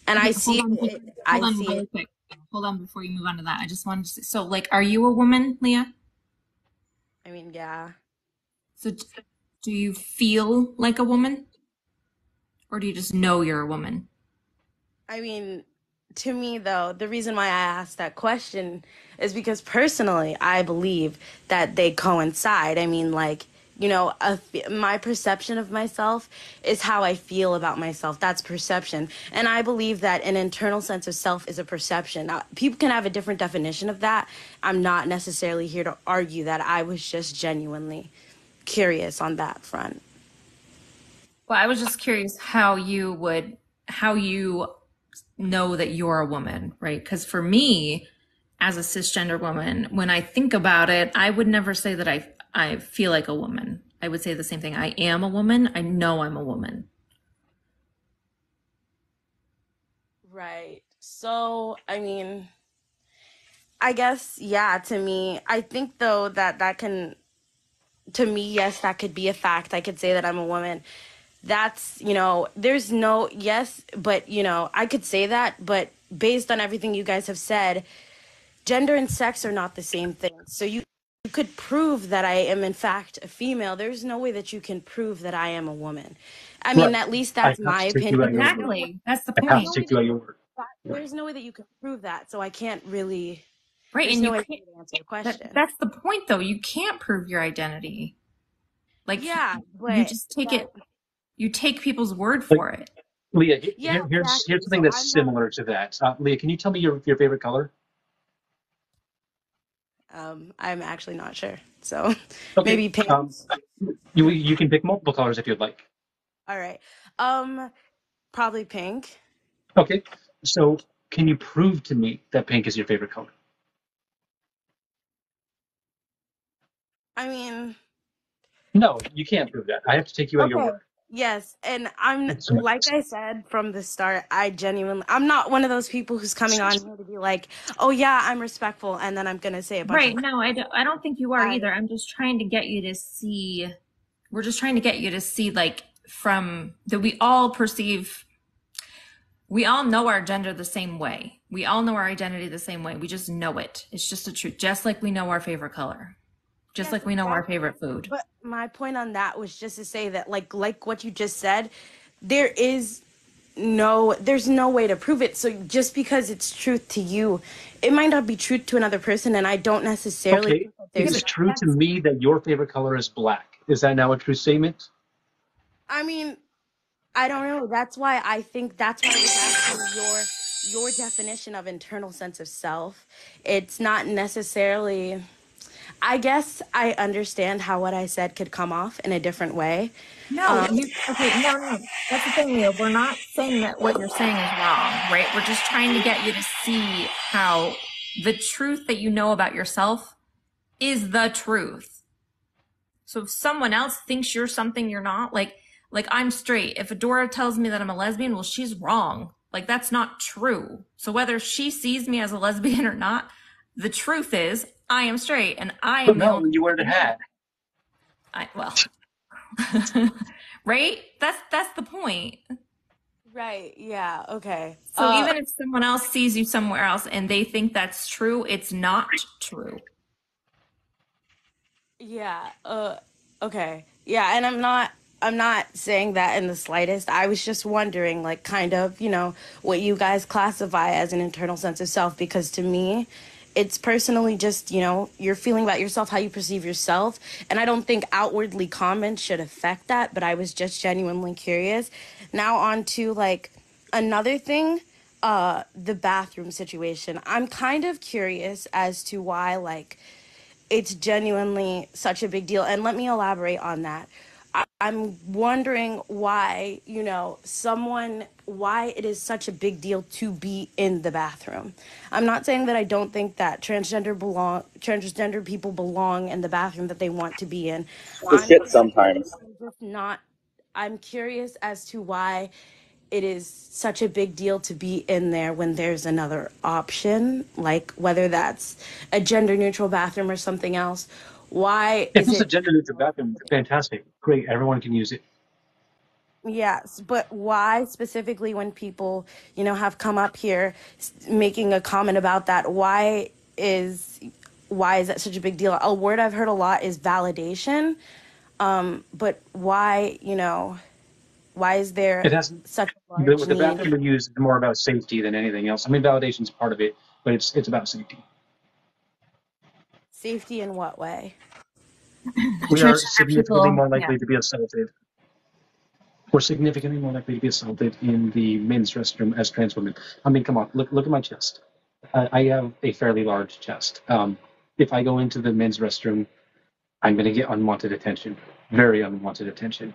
And I see it, I Hold on see really it. quick. Hold on before you move on to that. I just wanted to say, so like, are you a woman, Leah? I mean, yeah. So do you feel like a woman? Or do you just know you're a woman? I mean, to me though, the reason why I asked that question is because personally, I believe that they coincide. I mean, like, my perception of myself is how I feel about myself. That's perception. And I believe that an internal sense of self is a perception. Now, people can have a different definition of that. I'm not necessarily here to argue that. I was just genuinely curious on that front. Well, I was just curious how you know that you're a woman, right? Because for me, as a cisgender woman, when I think about it, I would never say that I feel like a woman. I would say the same thing. I am a woman. I know I'm a woman. Right. So, I mean, I guess, yeah, to me, I think though that can, to me, yes, that could be a fact. I could say that I'm a woman. That's, there's no, yes, but, I could say that, but based on everything you guys have said, gender and sex are not the same thing. So you could prove that I am in fact a female. There's no way that you can prove that I am a woman. I mean, at least that's my opinion. Exactly. That's the I have to point. take you at your word. There's no way that you can prove that. So I can't really, Right. there's And no you way can't, to answer the question. that's the point though. You can't prove your identity. Like Yeah, you but just take it, you take people's word for it. Leah, Yeah, here's exactly. something So that's I'm not, similar to that. Leah, can you tell me your favorite color? I'm actually not sure. So Okay. maybe pink. You can pick multiple colors if you'd like. All right. Probably pink. Okay. So can you prove to me that pink is your favorite color? I mean, No, you can't prove that. I have to take you at your okay. word. Yes, and I'm Excellent. like I said from the start, I'm not one of those people who's coming on here to be like, oh yeah, I'm respectful, and then I'm gonna say a bunch Right. of No, I don't think you are either. I'm just trying to get you to see, we're just trying to get you to see like from that we all know our gender the same way. We all know our identity the same way. We just know it. It's just a truth. Just like we know our favorite color. Just Yes, like we know our exactly. favorite food. But my point on that was just to say that like what you just said, there's no way to prove it. So just because it's truth to you, it might not be truth to another person, and I don't necessarily Okay. think that there's It's true to me that your favorite color is black. Is that now a true statement? I mean, I don't know. That's why I was asking your definition of internal sense of self. It's not necessarily, I guess I understand how what I said could come off in a different way. No, no. That's the thing, Leah. We're not saying that what you're saying is wrong, right? We're just trying to get you to see how the truth that you know about yourself is the truth. So if someone else thinks you're something you're not, like I'm straight. If Adora tells me that I'm a lesbian, well, she's wrong. Like that's not true. So whether she sees me as a lesbian or not, the truth is I am straight and I am the only. You wear a hat. Right? That's the point. Right. Yeah. Okay. So even if someone else sees you somewhere else and they think that's true, it's not true. Yeah. Okay. Yeah. And I'm not saying that in the slightest. I was just wondering, like, kind of, what you guys classify as an internal sense of self, because to me, it's personally just, your feeling about yourself, how you perceive yourself. And I don't think outwardly comments should affect that, but I was just genuinely curious. Now on to, like, another thing, the bathroom situation. I'm kind of curious as to why, like, it's genuinely such a big deal. And let me elaborate on that. I'm wondering why, why it is such a big deal to be in the bathroom. I'm not saying that I don't think that transgender people belong in the bathroom that they want to be in. Sometimes. I'm curious as to why it is such a big deal to be in there when there's another option, like whether that's a gender neutral bathroom or something else. Why If is it's a it? gender neutral bathroom, fantastic. Great. Everyone can use it. Yes, but why specifically when people, have come up here making a comment about that? Why is that such a big deal? A word I've heard a lot is validation. But why, why is there It has such a large the need? bathroom we use is more about safety than anything else. I mean, validation is part of it, but it's about safety. Safety in what way? We are Transgender significantly people, more yeah. likely to be assaulted. We're significantly more likely to be assaulted in the men's restroom as trans women. I mean, come on, look at my chest. I have a fairly large chest. If I go into the men's restroom, I'm going to get unwanted attention, very unwanted attention.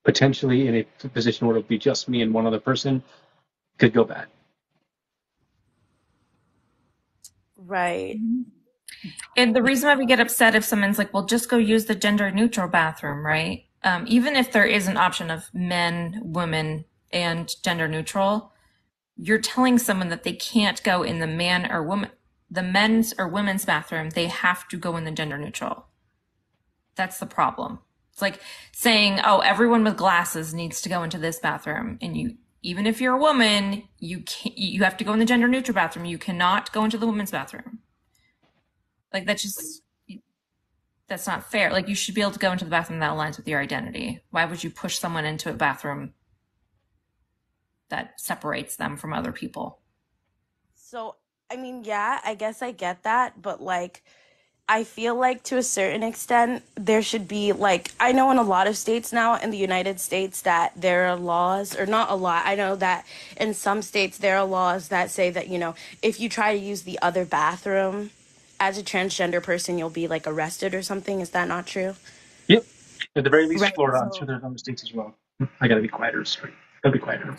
Potentially in a position where it'll be just me and one other person, could go bad. Right. And the reason why we get upset if someone's like, well, just go use the gender neutral bathroom, right? Even if there is an option of men, women, and gender neutral, you're telling someone that they can't go in the men's or women's bathroom. They have to go in the gender neutral. That's the problem. It's like saying, oh, everyone with glasses needs to go into this bathroom. And even if you're a woman, you have to go in the gender neutral bathroom. You cannot go into the women's bathroom. Like that's not fair. Like you should be able to go into the bathroom that aligns with your identity. Why would you push someone into a bathroom that separates them from other people? So, I mean, yeah, I guess I get that, but like, I feel like to a certain extent, there should be like, I know in a lot of states now in the United States that there are laws, or not a lot, I know that in some states there are laws that say that, if you try to use the other bathroom as a transgender person, you'll be like arrested or something. Is that not true? Yep. At the very least, Right. Florida. I'm sure there's other states as well. I gotta be quieter. Sorry. Gotta be quieter.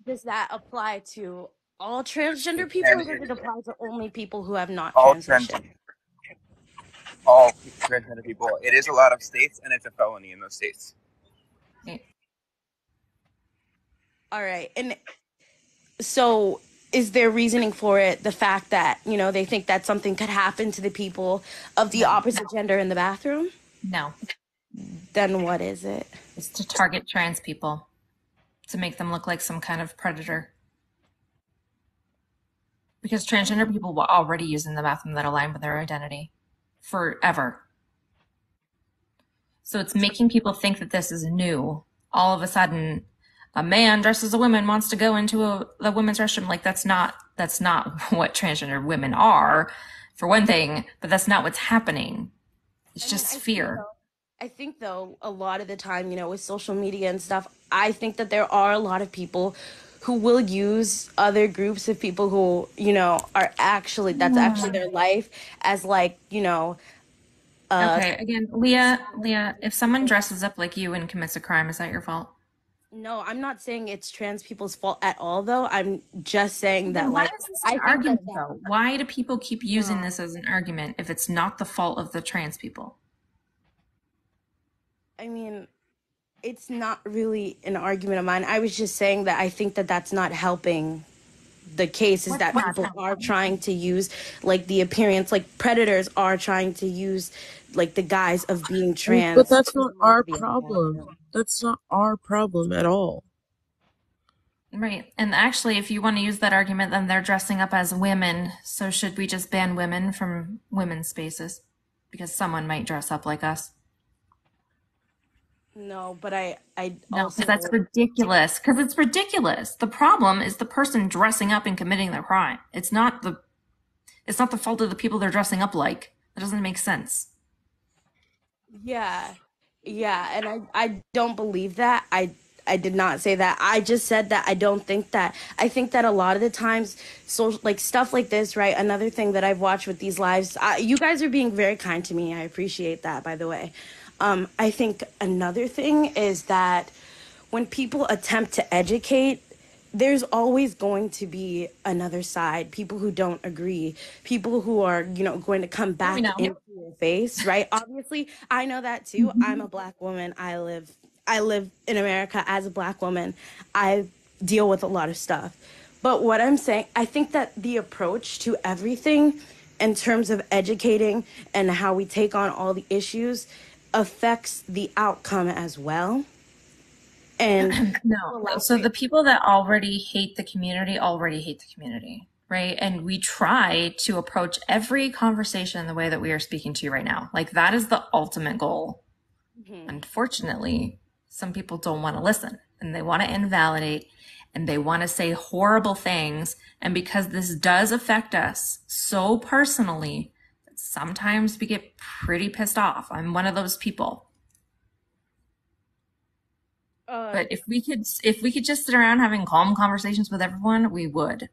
Does that apply to all transgender people, or does it apply to only people who have not All transitioned? all transgender people. It is a lot of states, and it's a felony in those states. All right. And so is their reasoning for it the fact that, they think that something could happen to the people of the opposite gender in the bathroom? No. Then what is it? It's to target trans people, to make them look like some kind of predator. Because transgender people were already using the bathroom that aligned with their identity forever. So it's making people think that this is new. All of a sudden, a man dressed as a woman wants to go into a women's restroom. Like that's not what transgender women are, for one thing, but that's not what's happening. It's just fear. I think though, a lot of the time, with social media and stuff, I think that there are a lot of people who will use other groups of people who, are actually, that's actually their life as like, okay, again, Leah, if someone dresses up like you and commits a crime, is that your fault? No, I'm not saying it's trans people's fault at all, though. I'm just saying that, why like, is this an argument, though? Why do people keep using this as an argument if it's not the fault of the trans people? I mean, it's not really an argument of mine. I was just saying that I think that that's not helping the case, is that people are trying to use, like, the appearance, like, predators are trying to use, like, the guise of being trans. But that's not our problem. That's not our problem at all. Right. And actually, if you want to use that argument, then they're dressing up as women. So should we just ban women from women's spaces? Because someone might dress up like us. No, but I No, also... because that's ridiculous. Because it's ridiculous. The problem is the person dressing up and committing the crime. It's not the fault of the people they're dressing up like. That doesn't make sense. Yeah, and I don't believe that. I did not say that. I just said that I don't think that. I think that a lot of the times, so like stuff like this, right? Another thing that I've watched with these lives, you guys are being very kind to me. I appreciate that, by the way. I think another thing is that when people attempt to educate, there's always going to be another side, people who don't agree, people who are, going to come back into your face, right? Obviously, I know that too. I'm a Black woman. I live in America as a Black woman. I deal with a lot of stuff. But what I'm saying, I think that the approach to everything in terms of educating and how we take on all the issues affects the outcome as well. And no, so the people that already hate the community, right? And we try to approach every conversation the way that we are speaking to you right now. Like that is the ultimate goal. Mm-hmm. Unfortunately, some people don't want to listen and they want to invalidate and they want to say horrible things. And because this does affect us so personally, sometimes we get pretty pissed off. I'm one of those people. But if we could just sit around having calm conversations with everyone, we would.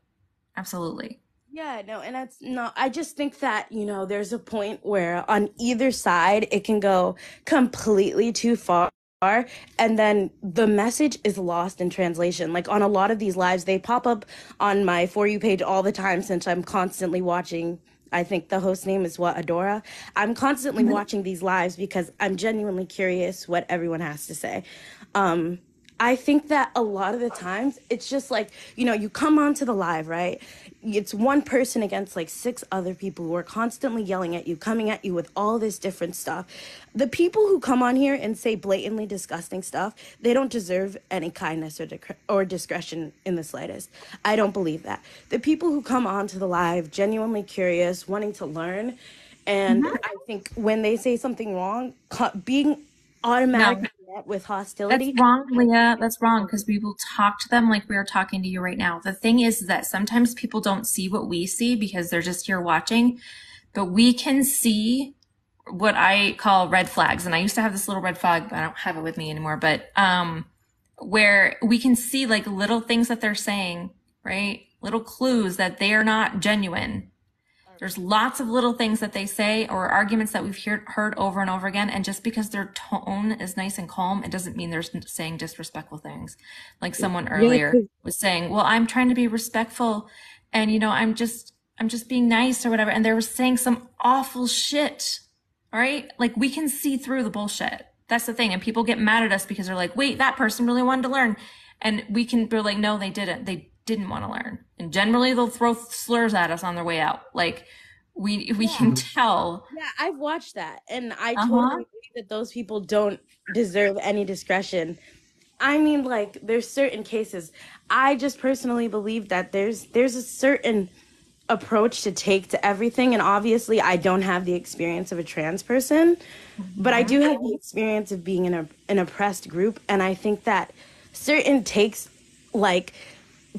Absolutely. Yeah, no, and that's no, I just think that, there's a point where on either side it can go completely too far. And then the message is lost in translation. Like on a lot of these lives, they pop up on my For You page all the time since I'm constantly watching. I think the host name is Adora. I'm constantly watching these lives because I'm genuinely curious what everyone has to say. I think that a lot of the times it's just like, you come onto the live, right? It's one person against like 6 other people who are constantly yelling at you, coming at you with all this different stuff. The people who come on here and say blatantly disgusting stuff, they don't deserve any kindness or discretion in the slightest. I don't believe that. The people who come onto the live, genuinely curious, wanting to learn, and I think when they say something wrong, being automatically met with hostility. That's wrong, Leah. That's wrong, because we will talk to them like we are talking to you right now. The thing is that sometimes people don't see what we see because they're just here watching, but we can see what I call red flags. And I used to have this little red flag, but I don't have it with me anymore. But where we can see like little things that they're saying, right? Little clues that they are not genuine. There's lots of little things that they say or arguments that we've heard over and over again. And just because their tone is nice and calm, it doesn't mean they're saying disrespectful things. Like someone earlier was saying, well, I'm trying to be respectful and, I'm just being nice or whatever. And they were saying some awful shit. All right. Like we can see through the bullshit. That's the thing. And people get mad at us because they're like, wait, that person really wanted to learn. And we're like, no, they didn't. They didn't want to learn. And generally they'll throw slurs at us on their way out. Like we can tell. Yeah, I've watched that. And I totally agree that those people don't deserve any discretion. I mean, like there's certain cases. I just personally believe that there's a certain approach to take to everything. And obviously I don't have the experience of a trans person, but I do have the experience of being in an oppressed group. And I think that certain takes, like,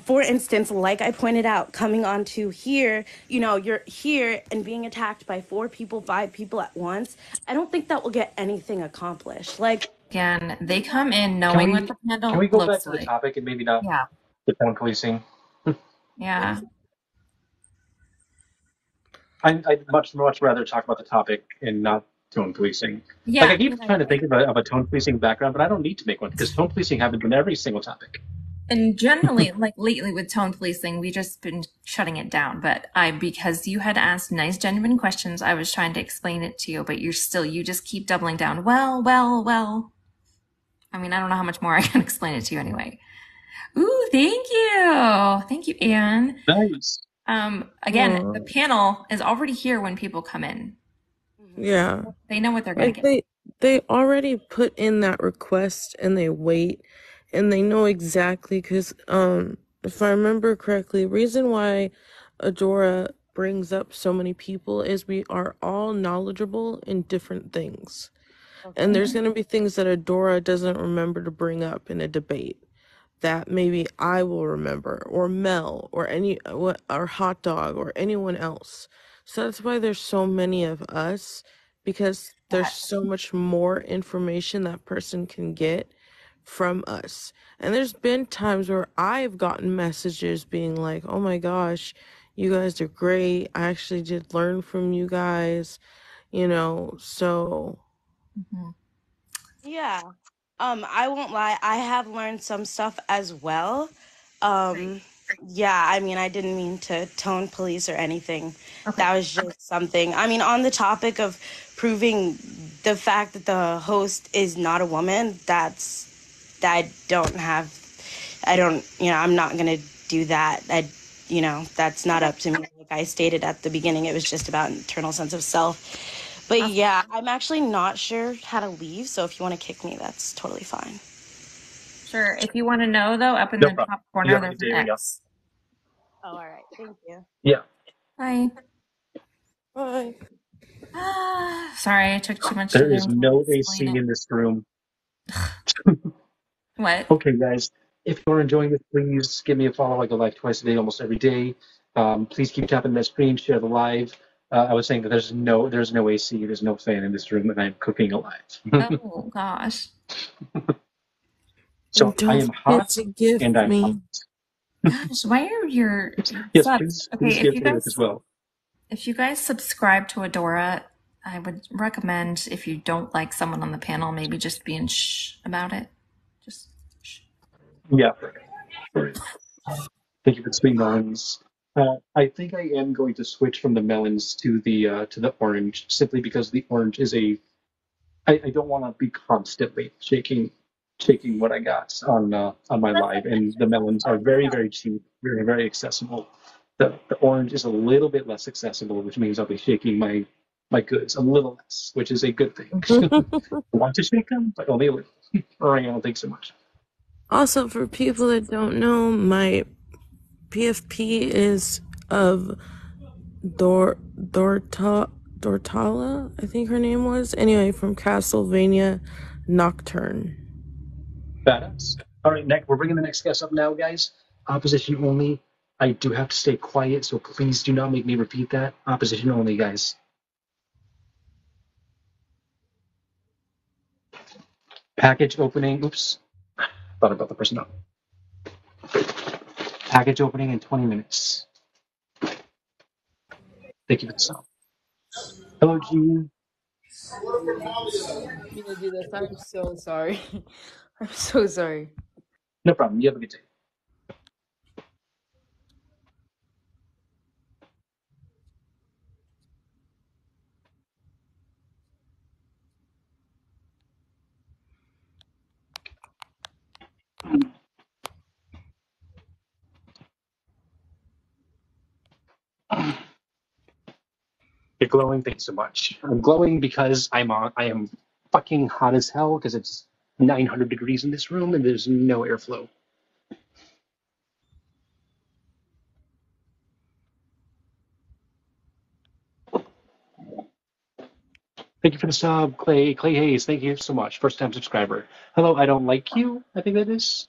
for instance, like I pointed out, coming onto here, you're here and being attacked by 4 people, 5 people at once. I don't think that will get anything accomplished. Like, again, they come in knowing what the handle Can we go back looks to like. the topic and maybe not Yeah. the tone policing? Yeah. I'd much rather talk about the topic and not tone policing. Yeah. Like I keep trying to think of a tone policing background, but I don't need to make one because tone policing happens in every single topic. And generally, like lately with tone policing, we just been shutting it down. But because you had asked nice, genuine questions, I was trying to explain it to you, but you just keep doubling down. Well. I mean, I don't know how much more I can explain it to you anyway. Ooh, thank you. Thank you, Anne. Nice. Again, the panel is already here when people come in. Yeah. They know what they're going to get. They already put in that request and they wait and they know exactly because if I remember correctly, the reason why Adora brings up so many people is we are all knowledgeable in different things. Okay. And there's going to be things that Adora doesn't remember to bring up in a debate that maybe I will remember, or Mel, or or Hot Dog, or anyone else. So that's why there's so many of us, because there's so much more information that person can get from us. And there's been times where I've gotten messages being like, oh my gosh, you guys are great. I actually did learn from you guys, so. Yeah. I won't lie. I have learned some stuff as well. Yeah, I mean, I didn't mean to tone police or anything. Okay. That was just something. I mean, on the topic of proving the fact that the host is not a woman, I'm not going to do that. That's not up to me. Like I stated at the beginning, it was just about internal sense of self. But yeah, I'm actually not sure how to leave, so if you want to kick me, that's totally fine. Sure. If you want to know, though, up in the top corner, there's an X. Oh, all right. Thank you. Yeah. Bye. Bye. Sorry, I took too much. There is no AC in this room. What? Okay, guys. If you're enjoying this, please give me a follow. I go live twice a day, almost every day. Please keep tapping that screen, share the live. I was saying that there's no AC, there's no fan in this room, and I'm cooking alive. Oh gosh. So And don't I am forget hot, to gift and I'm hot. me. Gosh, why are your Yes, subs? please Okay, give David as well. if you guys subscribe to Adora, I would recommend if you don't like someone on the panel, maybe just being shh about it. Just shh. Yeah. Thank you for the sweet melons. I think I am going to switch from the melons to the orange, simply because the orange is I don't want to be constantly shaking what I got on my live, and the melons are very, very cheap, very, very accessible. The orange is a little bit less accessible, which means I'll be shaking my goods a little less, which is a good thing. I want to shake them, but only a little. Or I don't think so much. Also, for people that don't know, my PFP is of Dortala, I think her name was. Anyway, from Castlevania Nocturne. Badass. All right, Nick, we're bringing the next guest up now, guys. Opposition only. I do have to stay quiet, so please do not make me repeat that. Opposition only, guys. Package opening. Oops. Thought about the person up. Package opening in 20 minutes. Thank you for the song. Hello, Gene. You gonna do this? I'm so sorry. I'm so sorry. No problem. You have a good day. You're glowing. Thanks so much. I'm glowing because I am fucking hot as hell because it's 900 degrees in this room and there's no airflow. Thank you for the sub, Clay Hayes. Thank you so much. First time subscriber. Hello, I don't like you. I think that is.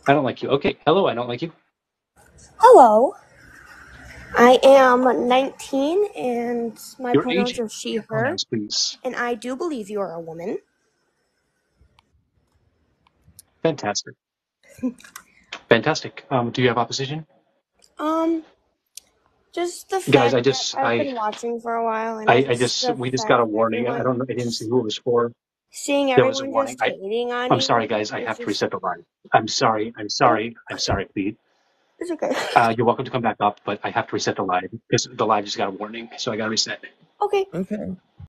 I don't like you. Okay. Hello, I don't like you. Hello. I am 19 and my Your pronouns age are she, and her, pronouns, please. and I do believe you are a woman. Fantastic. Fantastic. Do you have opposition? Just the Guys, fact that I've been watching for a while, and we just got a warning. I don't know. I didn't see who it was for. seeing There was a everyone warning. just hating on I'm you. sorry, guys. I have to reset the live. I'm sorry, Pete. It's okay. You're welcome to come back up, but I have to reset the live because the live just got a warning, so I got to reset. Okay. Okay.